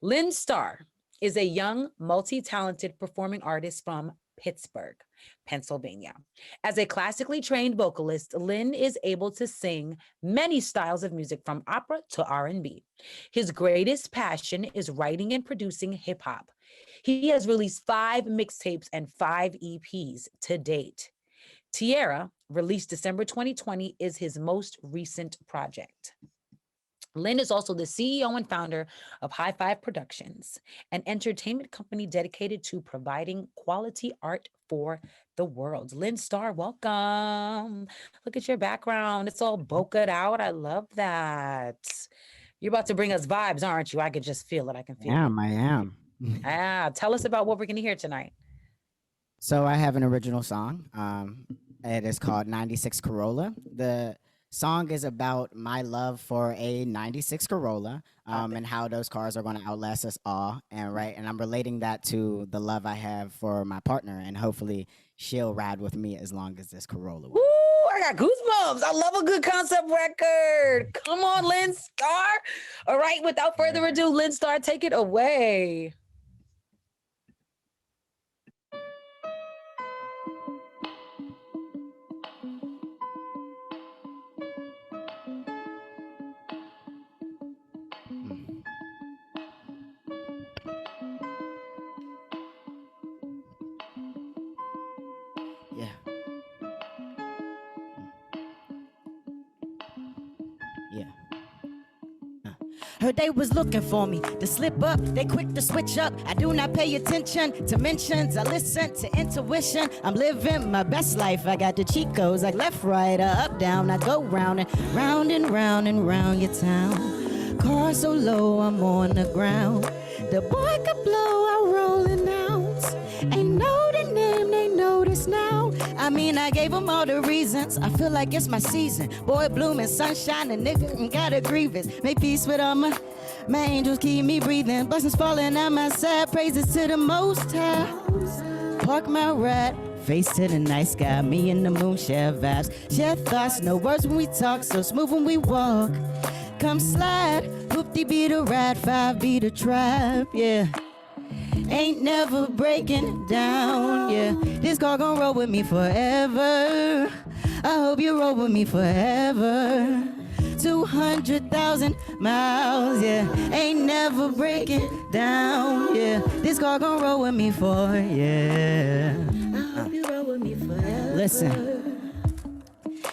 Lynn Starr is a young, multi-talented performing artist from Pittsburgh, Pennsylvania. As a classically trained vocalist, Lynn is able to sing many styles of music from opera to R&B. His greatest passion is writing and producing hip hop. He has released 5 mixtapes and 5 EPs to date. Tierra, released December 2020, is his most recent project. Lynn is also the CEO and founder of High Five Productions, an entertainment company dedicated to providing quality art for the world. Lynn Starr, welcome. Look at your background. It's all bokeh'd out. I love that. You're about to bring us vibes, aren't you? I could just feel it. I can feel it. I am. Tell us about what we're going to hear tonight. So I have an original song. It is called 96 Corolla. The song is about my love for a 96 Corolla and how those cars are going to outlast us all. And I'm relating that to the love I have for my partner, and hopefully she'll ride with me as long as this Corolla will. Ooh, I got goosebumps. I love a good concept record. Come on, Lynn Starr. All right, without further ado, Lynn Starr, take it away. Yeah. Yeah. Heard they was looking for me to slip up. They quick to switch up. I do not pay attention to mentions. I listen to intuition. I'm living my best life. I got the cheat codes like left, right, or up, down. I go round and round and round and round your town. Car so low, I'm on the ground. The boy could blow, I rolling out. Ain't know the name, they notice now. I mean, I gave them all the reasons. I feel like it's my season. Boy, blooming, sunshine, a nigga ain't got a grievance. Make peace with all my angels, keep me breathing. Blessings falling on my side, praises to the Most High. Park my ride, face to the night sky. Me and the moon share vibes, share thoughts. No words when we talk, so smooth when we walk. Come slide, whoop-de be the ride, 5 be the tribe, yeah. Ain't never breaking down, yeah. This car gon' roll with me forever. I hope you roll with me forever. 200,000 miles, yeah. Ain't never breaking down, yeah. This car gon' roll with me for, yeah. I hope you roll with me forever. Listen.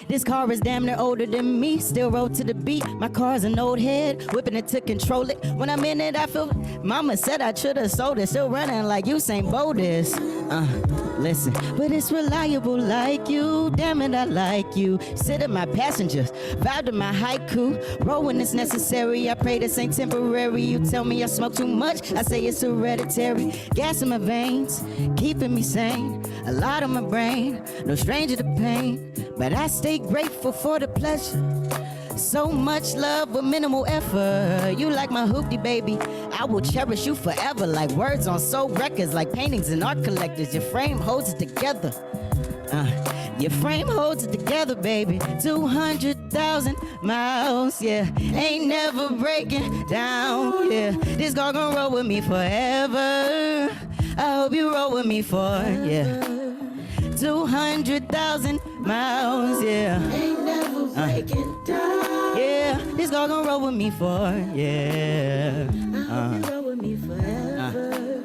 This car is damn near older than me, still roll to the beat. My car's an old head, whipping it to control it. When I'm in it, I feel, mama said I should've sold it. Still running like Usain Bolt is. Listen, but it's reliable like you. Damn it, I like you. Sit in my passengers, vibe to my haiku. Roll when it's necessary, I pray this ain't temporary. You tell me I smoke too much, I say it's hereditary. Gas in my veins, keeping me sane. A lot on my brain, no stranger to pain. But I stay grateful for the pleasure. So much love with minimal effort. You like my hoopty, baby. I will cherish you forever. Like words on soul records, like paintings and art collectors. Your frame holds it together. Your frame holds it together, baby. 200,000 miles, yeah. Ain't never breaking down, yeah. This car gon' roll with me forever. I hope you roll with me for, yeah. 200,000 miles, yeah. Ain't never breaking down. Yeah, this girl gon' roll with me for, yeah. Roll with me forever.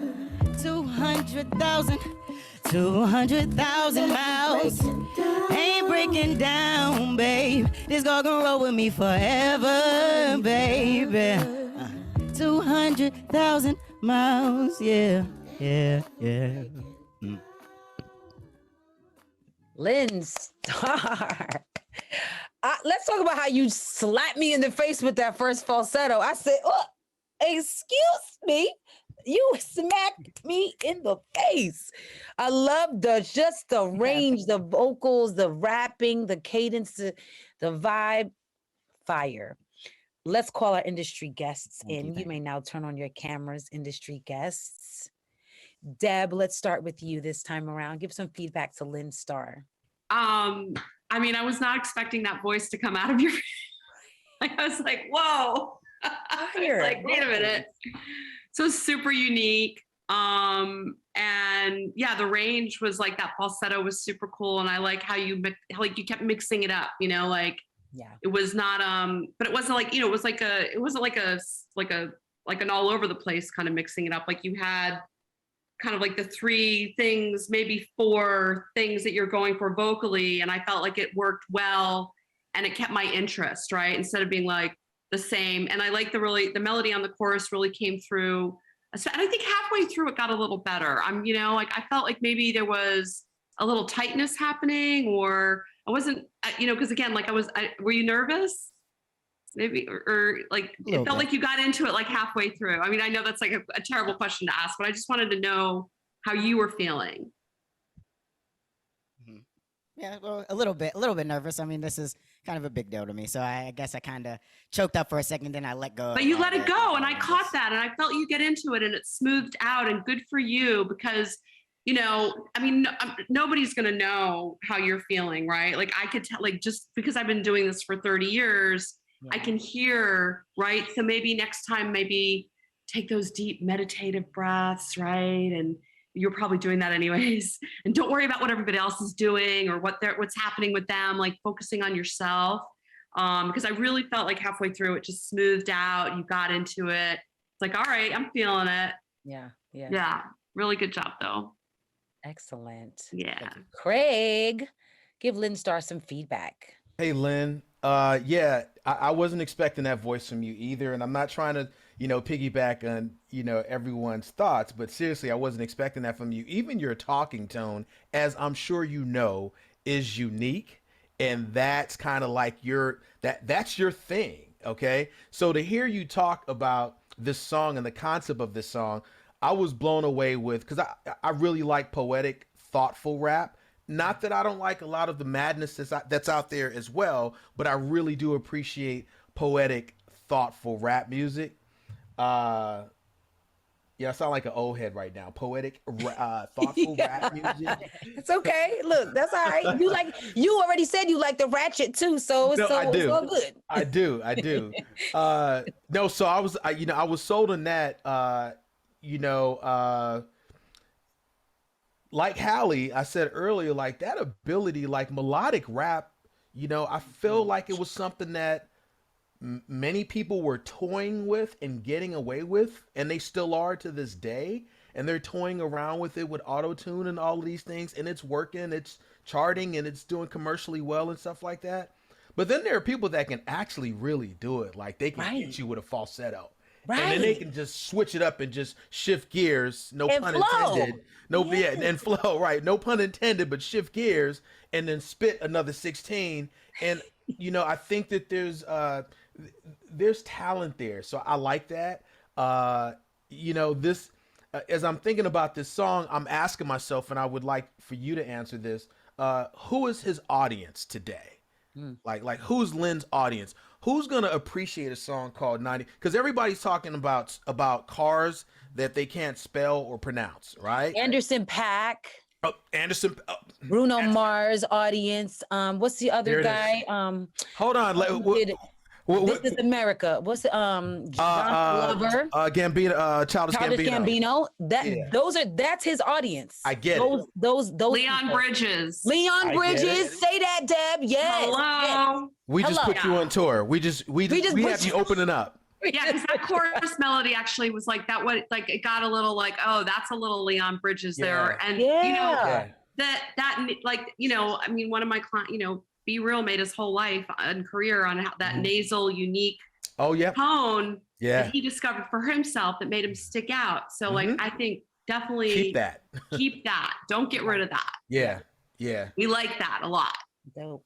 200,000 miles. Ain't breaking down, babe. This girl gon' roll with me forever, baby. 200,000 miles, yeah, yeah, yeah. Lynn Starr. Let's talk about how you slapped me in the face with that first falsetto. I said, oh, excuse me. You smacked me in the face. I love the range, the vocals, the rapping, the cadence, the vibe. Fire. Let's call our industry guests in. You may now turn on your cameras, industry guests. Deb, let's start with you this time around. Give some feedback to Lynn Starr. I mean, I was not expecting that voice to come out of your. I was like, whoa. Fire. Like, wait a minute. So super unique. And yeah, the range was like that falsetto was super cool. And I like how you kept mixing it up, you know, like Yeah. it was not, but it wasn't like, you know, it wasn't like an all over the place kind of mixing it up. Like you had kind of like the 3 things, maybe 4 things that you're going for vocally. And I felt like it worked well and it kept my interest, right? Instead of being like the same. And I like the melody on the chorus really came through. And I think halfway through it got a little better. You know, like I felt like maybe there was a little tightness happening, or I wasn't, you know, because again, like were you nervous? Maybe, or like it felt like you got into it like halfway through. I mean, I know that's like a terrible question to ask, but I just wanted to know how you were feeling. Yeah, well, a little bit nervous. I mean, this is kind of a big deal to me, so I guess I kind of choked up for a second, then I let go. But you let it go, and I caught that, and I felt you get into it, and it smoothed out, and good for you, because, you know, I mean, nobody's gonna know how you're feeling, right? Like I could tell, like just because I've been doing this for 30 years, I can hear, right? So maybe next time, maybe take those deep meditative breaths, right? And you're probably doing that anyways. And don't worry about what everybody else is doing or what's happening with them, like focusing on yourself. Because I really felt like halfway through it just smoothed out. You got into it. It's like, all right, I'm feeling it. Yeah. Yeah. Really good job though. Excellent. Yeah. Craig, give Lynn Star some feedback. Hey, Lynn. Yeah, I wasn't expecting that voice from you either. And I'm not trying to, you know, piggyback on, you know, everyone's thoughts, but seriously, I wasn't expecting that from you. Even your talking tone, as I'm sure you know, is unique. And that's kind of like that's your thing. Okay. So to hear you talk about this song and the concept of this song, I was blown away with, because I really like poetic, thoughtful rap. Not that I don't like a lot of the madness that's out there as well, but I really do appreciate poetic, thoughtful rap music. Yeah, I sound like an old head right now. Poetic, thoughtful rap music. It's okay. Look, that's all right. You already said you like the ratchet too, so it's I do. It's all good. I do. No, so I was sold on that. Like Hallie, I said earlier, like that ability, like melodic rap, you know, I feel like it was something that many people were toying with and getting away with, and they still are to this day. And they're toying around with it with auto-tune and all of these things, and it's working, it's charting, and it's doing commercially well and stuff like that. But then there are people that can actually really do it. Like they can hit you with a falsetto. Right. And then they can just switch it up and just shift gears. No And pun flow. intended. And flow, right. No pun intended, but shift gears and then spit another 16. And, you know, I think that there's talent there. So I like that. You know, this, as I'm thinking about this song, I'm asking myself, and I would like for you to answer this, who is his audience today? Like who's Lynn's audience? Who's gonna appreciate a song called 90? Because everybody's talking about cars that they can't spell or pronounce, right? Anderson .Paak. Oh, Anderson. Bruno Mars audience. What's the other guy? Hold on. This is America. What's John Glover? Gambino, Childish Gambino. That's his audience. I get those Leon people. Bridges. Leon Bridges. Say that, Deb. Yes. Hello. Yes. We just put you on tour. We have you opening up. Yeah, because that chorus melody actually was like that. What like it got a little like, oh, that's a little Leon Bridges there, and you know that like, you know, I mean, one of my clients, you know, Be Real made his whole life and career on that nasal, unique tone that he discovered for himself that made him stick out. So like, I think definitely keep that. Don't get rid of that. Yeah. We like that a lot. Dope.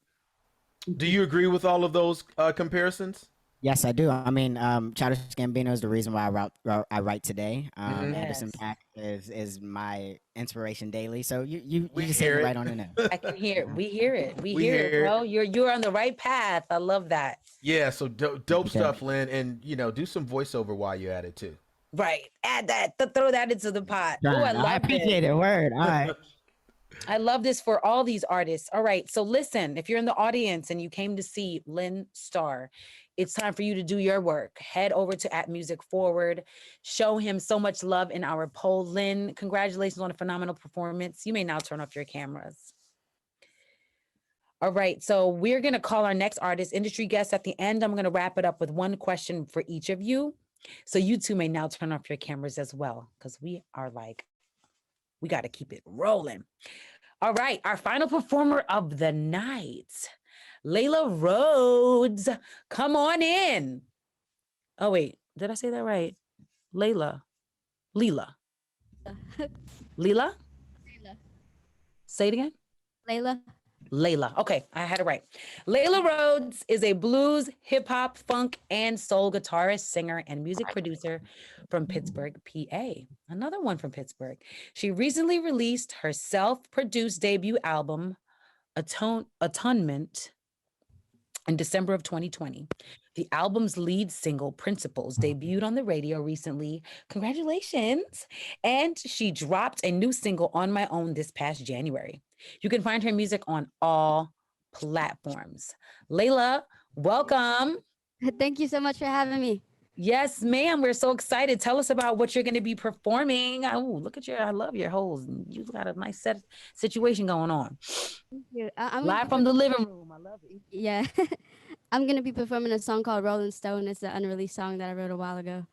Do you agree with all of those comparisons? Yes, I do. I mean, Childish Gambino is the reason why I write today. Anderson .Paak is my inspiration daily. So you just hit it right on the nose. I can hear it. We hear it. We hear it, bro. You're on the right path. I love that. Yeah. So dope stuff, Lynn, and you know, do some voiceover while you're at it too. Right. Add that. Throw that into the pot. Oh, I appreciate it. Word. All right. I love this for all these artists. All right. So listen, if you're in the audience and you came to see Lynn Starr, it's time for you to do your work. Head over to @musicforward. Show him so much love in our poll. Lynn, congratulations on a phenomenal performance. You may now turn off your cameras. All right. So we're going to call our next artist, industry guest at the end. I'm going to wrap it up with one question for each of you. So you two may now turn off your cameras as well, because we are like, we got to keep it rolling. All right, our final performer of the night, Layla Rhodes. Come on in. Oh, wait, did I say that right? Layla. Leela. Leela? Layla. Say it again. Layla. Layla. Okay, I had it right. Layla Rhodes is a blues, hip hop, funk, and soul guitarist, singer, and music producer from Pittsburgh, PA. Another one from Pittsburgh. She recently released her self-produced debut album, Atonement, in December of 2020. The album's lead single, Principles, debuted on the radio recently. Congratulations. And she dropped a new single, On My Own, this past January. You can find her music on all platforms. Layla, welcome. Thank you so much for having me. Yes, ma'am. We're so excited. Tell us about what you're going to be performing. Oh, look at I love your holes. You got a nice situation going on. Thank you. I'm Live from the living room. I love it. Yeah. I'm going to be performing a song called Rolling Stone. It's an unreleased song that I wrote a while ago.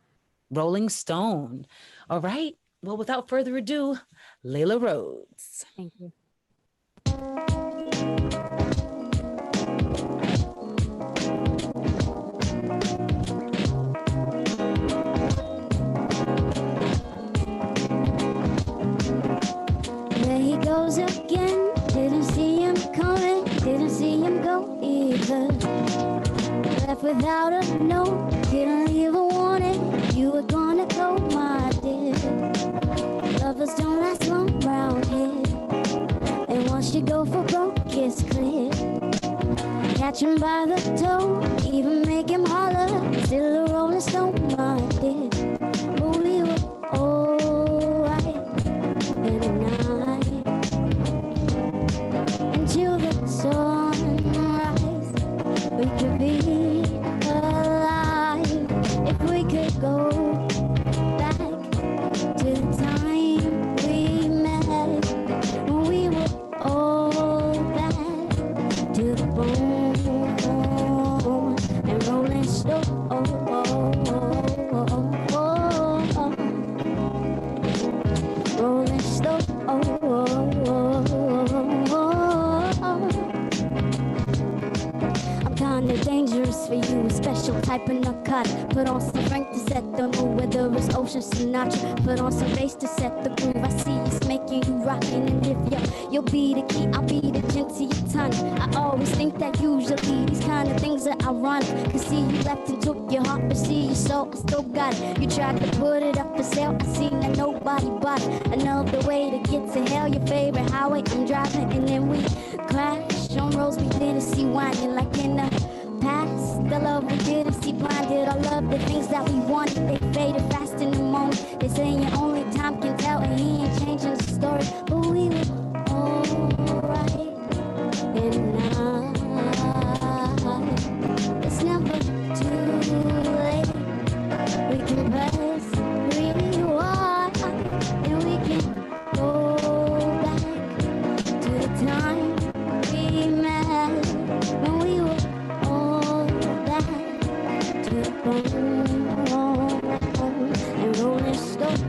Rolling Stone. All right. Well, without further ado, Layla Rhodes. Thank you. There he goes again. Didn't see him coming, didn't see him go either. Left without a note, didn't leave a warning. You were gonna go, my dear. Lovers don't last long round here. And once you go for broke, it's clear. Catch him by the toe, even make him holler. Still a rolling stone, my dear. But we were alright in the night until the sunrise. We could be alive if we could go back to the time we met when we were all bad to the bone and rolling stone. Rolling stone. I'm kinda dangerous for you, a special type of narcotic. Put on some Frank to set the mood, whether it's Ocean Sinatra. Put on some bass to set the groove. I see it's making you rockin', and if you'll be the key, I'll be the gin to your tonic. I always think that usually these kind of things are ironic. Cause see you left and took your heart, but see your soul, I still got it. You tried to put it up for sale, I seen that nobody bought it. Another way to get to hell, your favorite highway, I'm driving, and then we crash on roads we didn't see winding like in the past. The love we didn't see blinded. All of the things that we wanted, they faded fast in the moment. They say only time can tell, and he ain't changing the story. But we were alright in the night. It's never too late. We can press rewind, and we can go back to the time we met when we were all back to the bone and rolling stone.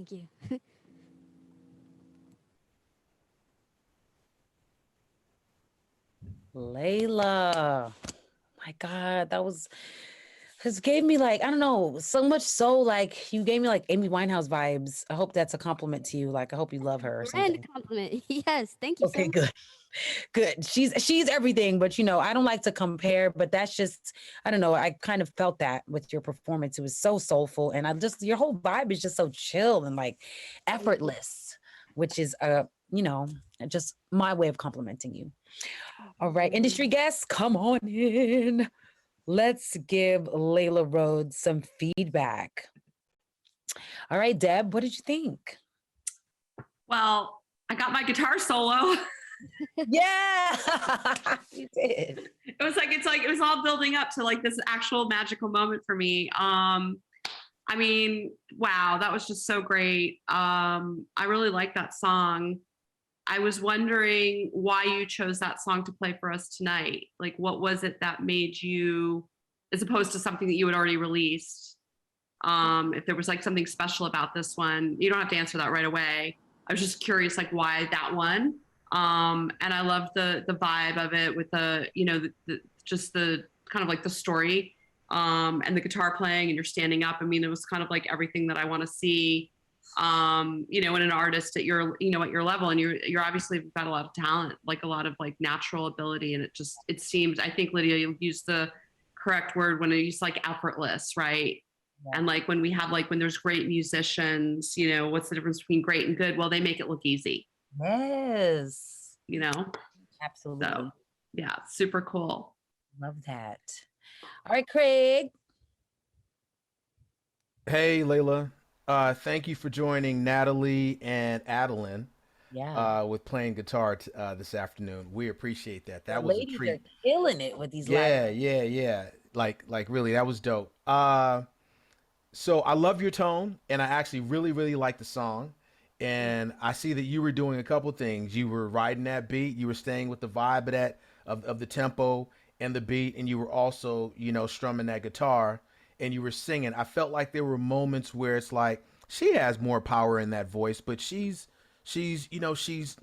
Thank you. Layla. My God, that was this gave me like, I don't know, so much so like you gave me like Amy Winehouse vibes. I hope that's a compliment to you. Like I hope you love her or And something. compliment. Yes, thank you so Okay, much. good. Good. She's everything, but you know, I don't like to compare, but that's just I don't know. I kind of felt that with your performance. It was so soulful and I just your whole vibe is just so chill and like effortless, which is you know, just my way of complimenting you. All right, industry guests, come on in. Let's give Layla Rhodes some feedback. All right, Deb, what did you think? Well, I got my guitar solo. Yeah, you did. It was all building up to like this actual magical moment for me. I mean, wow, that was just so great. I really like that song. I was wondering why you chose that song to play for us tonight. Like, what was it that made you, as opposed to something that you had already released? If there was like something special about this one, you don't have to answer that right away. I was just curious, like, why that one? And I love the vibe of it with the, you know, just the kind of like the story, and the guitar playing, and you're standing up. I mean, it was kind of like everything that I want to see, you know, in an artist at your, you know, at your level. And you're obviously got a lot of talent, like a lot of like natural ability. And it seems, I think Lydia, you used the correct word when you use like effortless, right? Yeah. And like when we have like, when there's great musicians, you know, what's the difference between great and good? Well, they make it look easy. Yes. You know? Absolutely. So, yeah, super cool. Love that. All right, Craig. Hey, Layla. Thank you for joining Natalie and Adeline. Yeah. With playing guitar this afternoon. We appreciate that. That The was a ladies treat. are killing it with these Yeah. Like really, that was dope. So I love your tone, and I actually really like the song. And I see that you were doing a couple things. You were riding that beat. You were staying with the vibe of that of the tempo and the beat, and you were also, you know, strumming that guitar and you were singing. I felt like there were moments where it's like she has more power in that voice, but she's you know, she's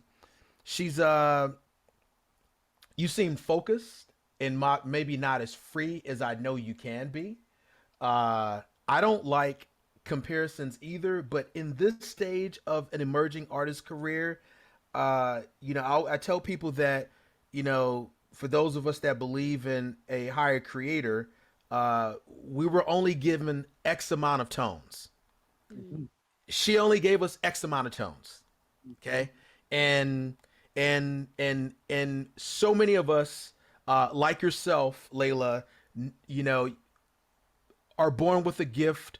you seem focused and maybe not as free as I know you can be. I don't like comparisons either, but in this stage of an emerging artist career, you know, I tell people that, you know, for those of us that believe in a higher creator, we were only given X amount of tones. Mm-hmm. She only gave us X amount of tones. Okay. And so many of us, like yourself, Layla, you know, are born with a gift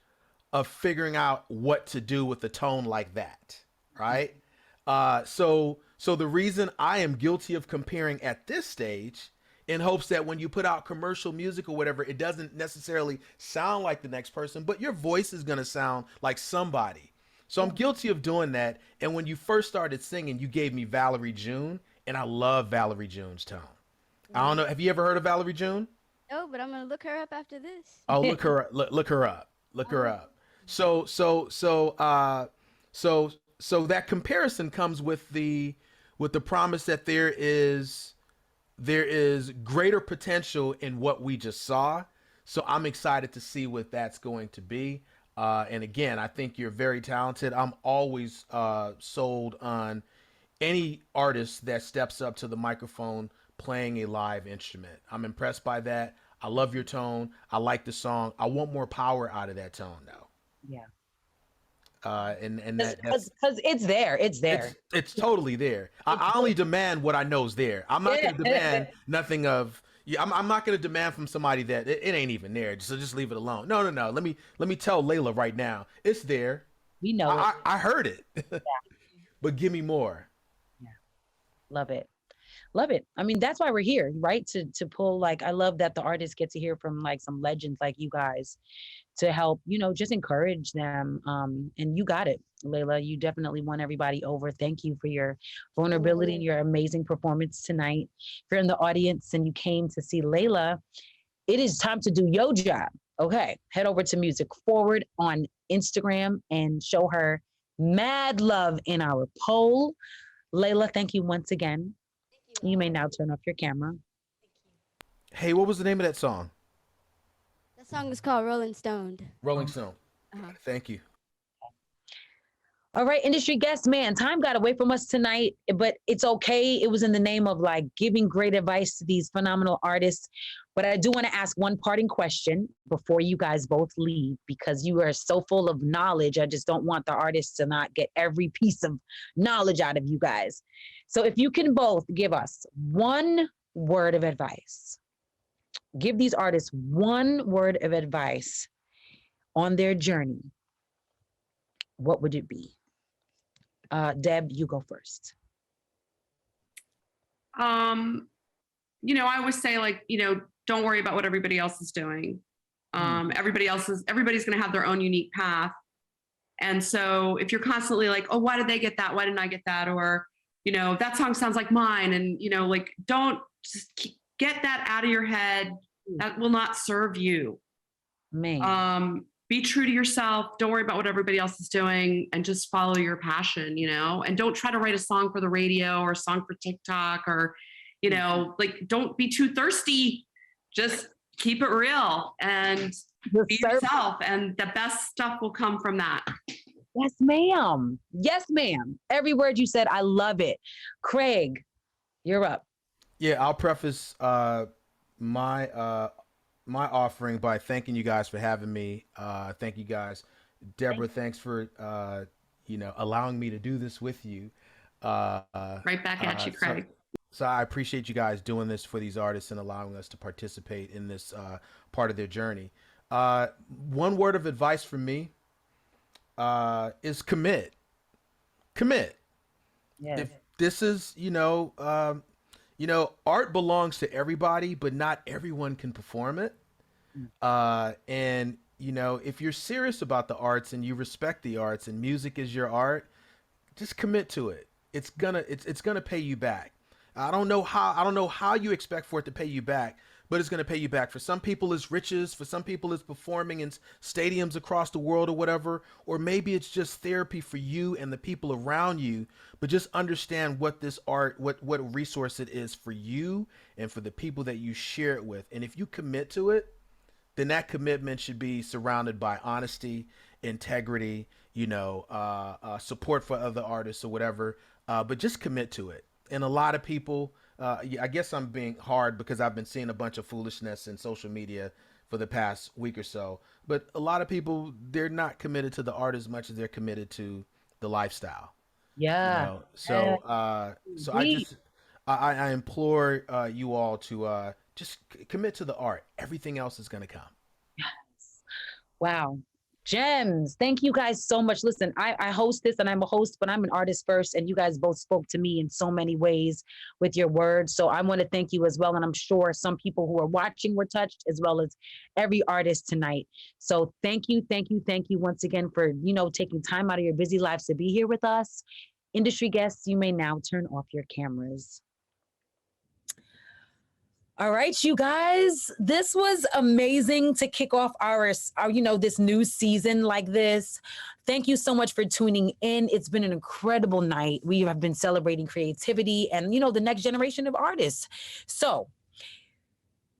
of figuring out what to do with a tone like that. Right. So the reason I am guilty of comparing at this stage, in hopes that when you put out commercial music or whatever, it doesn't necessarily sound like the next person, but your voice is going to sound like somebody. So I'm guilty of doing that. And when you first started singing, you gave me Valerie June, and I love Valerie June's tone. I don't know. Have you ever heard of Valerie June? No, but I'm gonna look her up after this. Oh, look her up. Look her up. Look her up. So that comparison comes with the promise that there is greater potential in what we just saw. So I'm excited to see what that's going to be. And again, I think you're very talented. I'm always sold on any artist that steps up to the microphone playing a live instrument. I'm impressed by that. I love your tone. I like the song. I want more power out of that tone, though. Yeah. And because it's there. It's totally there. I only demand what I know is there. I'm not going to demand nothing of. Yeah, I'm not going to demand from somebody that it ain't even there. So just leave it alone. No. Let me tell Layla right now. It's there. We know it. I heard it. Yeah. But give me more. Yeah. Love it. I mean, that's why we're here, right? To pull, like, I love that the artists get to hear from like some legends like you guys to help, you know, just encourage them. And you got it, Layla. You definitely won everybody over. Thank you for your vulnerability and your amazing performance tonight. If you're in the audience and you came to see Layla, it is time to do your job. Okay, head over to Music Forward on Instagram and show her Mad love in our poll. Layla, thank you once again. You may now turn off your camera. Hey, what was the name of that song? The song is called Rolling Stoned. Rolling Stone. Uh-huh. Thank you. All right, industry guests, man, time got away from us tonight, but it's okay. It was in the name of like giving great advice to these phenomenal artists. But I do want to ask one parting question before you guys both leave, because you are so full of knowledge. I just don't want the artists to not get every piece of knowledge out of you guys. So if you can both give us one word of advice, give these artists one word of advice on their journey, what would it be? Deb, you go first. You know, I always say, like, you know, don't worry about what everybody else is doing. Everybody's going to have their own unique path. And so if you're constantly like, oh, why did they get that? Why didn't I get that? Or, you know, that song sounds like mine. And, you know, like, don't just get that out of your head. That will not serve you. Man. Be true to yourself. Don't worry about what everybody else is doing, and just follow your passion, you know, and don't try to write a song for the radio or a song for TikTok, or, you know, like, don't be too thirsty. Just keep it real and be yourself, and the best stuff will come from that. Yes, ma'am. Yes, ma'am. Every word you said, I love it. Craig, you're up. Yeah, I'll preface my offering by thanking you guys for having me. Thank you guys. Deborah, thanks for you know, allowing me to do this with you. Right back at you, Craig. So I appreciate you guys doing this for these artists and allowing us to participate in this part of their journey. One word of advice from me is commit. Commit. Yes. If this is, you know, art belongs to everybody, but not everyone can perform it. And, you know, if you're serious about the arts and you respect the arts and music is your art, just commit to it. It's gonna pay you back. I don't know how you expect for it to pay you back, but it's going to pay you back. For some people, it's riches. For some people, it's performing in stadiums across the world or whatever. Or maybe it's just therapy for you and the people around you. But just understand what this art, what resource it is for you and for the people that you share it with. And if you commit to it, then that commitment should be surrounded by honesty, integrity, you know, support for other artists or whatever. But just commit to it. And a lot of people, I guess I'm being hard because I've been seeing a bunch of foolishness in social media for the past week or so. But a lot of people, they're not committed to the art as much as they're committed to the lifestyle. Yeah. You know? So I implore you all to just commit to the art. Everything else is going to come. Yes. Wow. Gems. Thank you guys so much. Listen, I host this and I'm a host, but I'm an artist first. And you guys both spoke to me in so many ways with your words. So I want to thank you as well. And I'm sure some people who are watching were touched, as well as every artist tonight. So thank you once again for, you know, taking time out of your busy lives to be here with us. Industry guests, you may now turn off your cameras. All right, you guys, this was amazing to kick off our, you know, this new season like this. Thank you so much for tuning in. It's been an incredible night. We have been celebrating creativity and, you know, the next generation of artists. So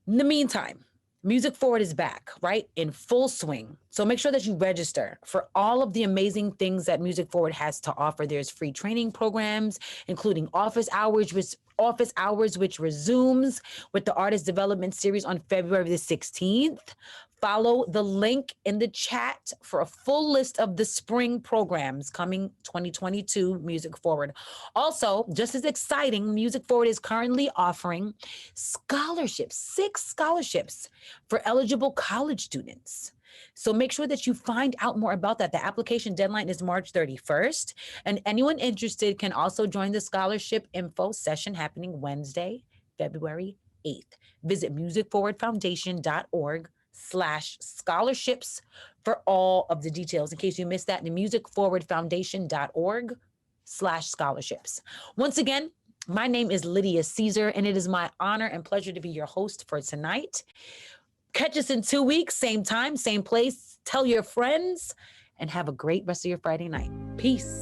in the meantime, Music Forward is back, right? In full swing. So make sure that you register for all of the amazing things that Music Forward has to offer. There's free training programs, including office hours, which resumes with the Artist Development Series on February the 16th. Follow the link in the chat for a full list of the spring programs coming 2022 Music Forward. Also, just as exciting, Music Forward is currently offering scholarships, 6 scholarships for eligible college students. So make sure that you find out more about that. The application deadline is March 31st. And anyone interested can also join the scholarship info session happening Wednesday, February 8th. Visit musicforwardfoundation.org/scholarships for all of the details. In case you missed that, in musicforwardfoundation.org/scholarships. Once again, my name is Lydia Caesar, and it is my honor and pleasure to be your host for tonight. Catch us in 2 weeks, same time, same place. Tell your friends, and have a great rest of your Friday night. Peace.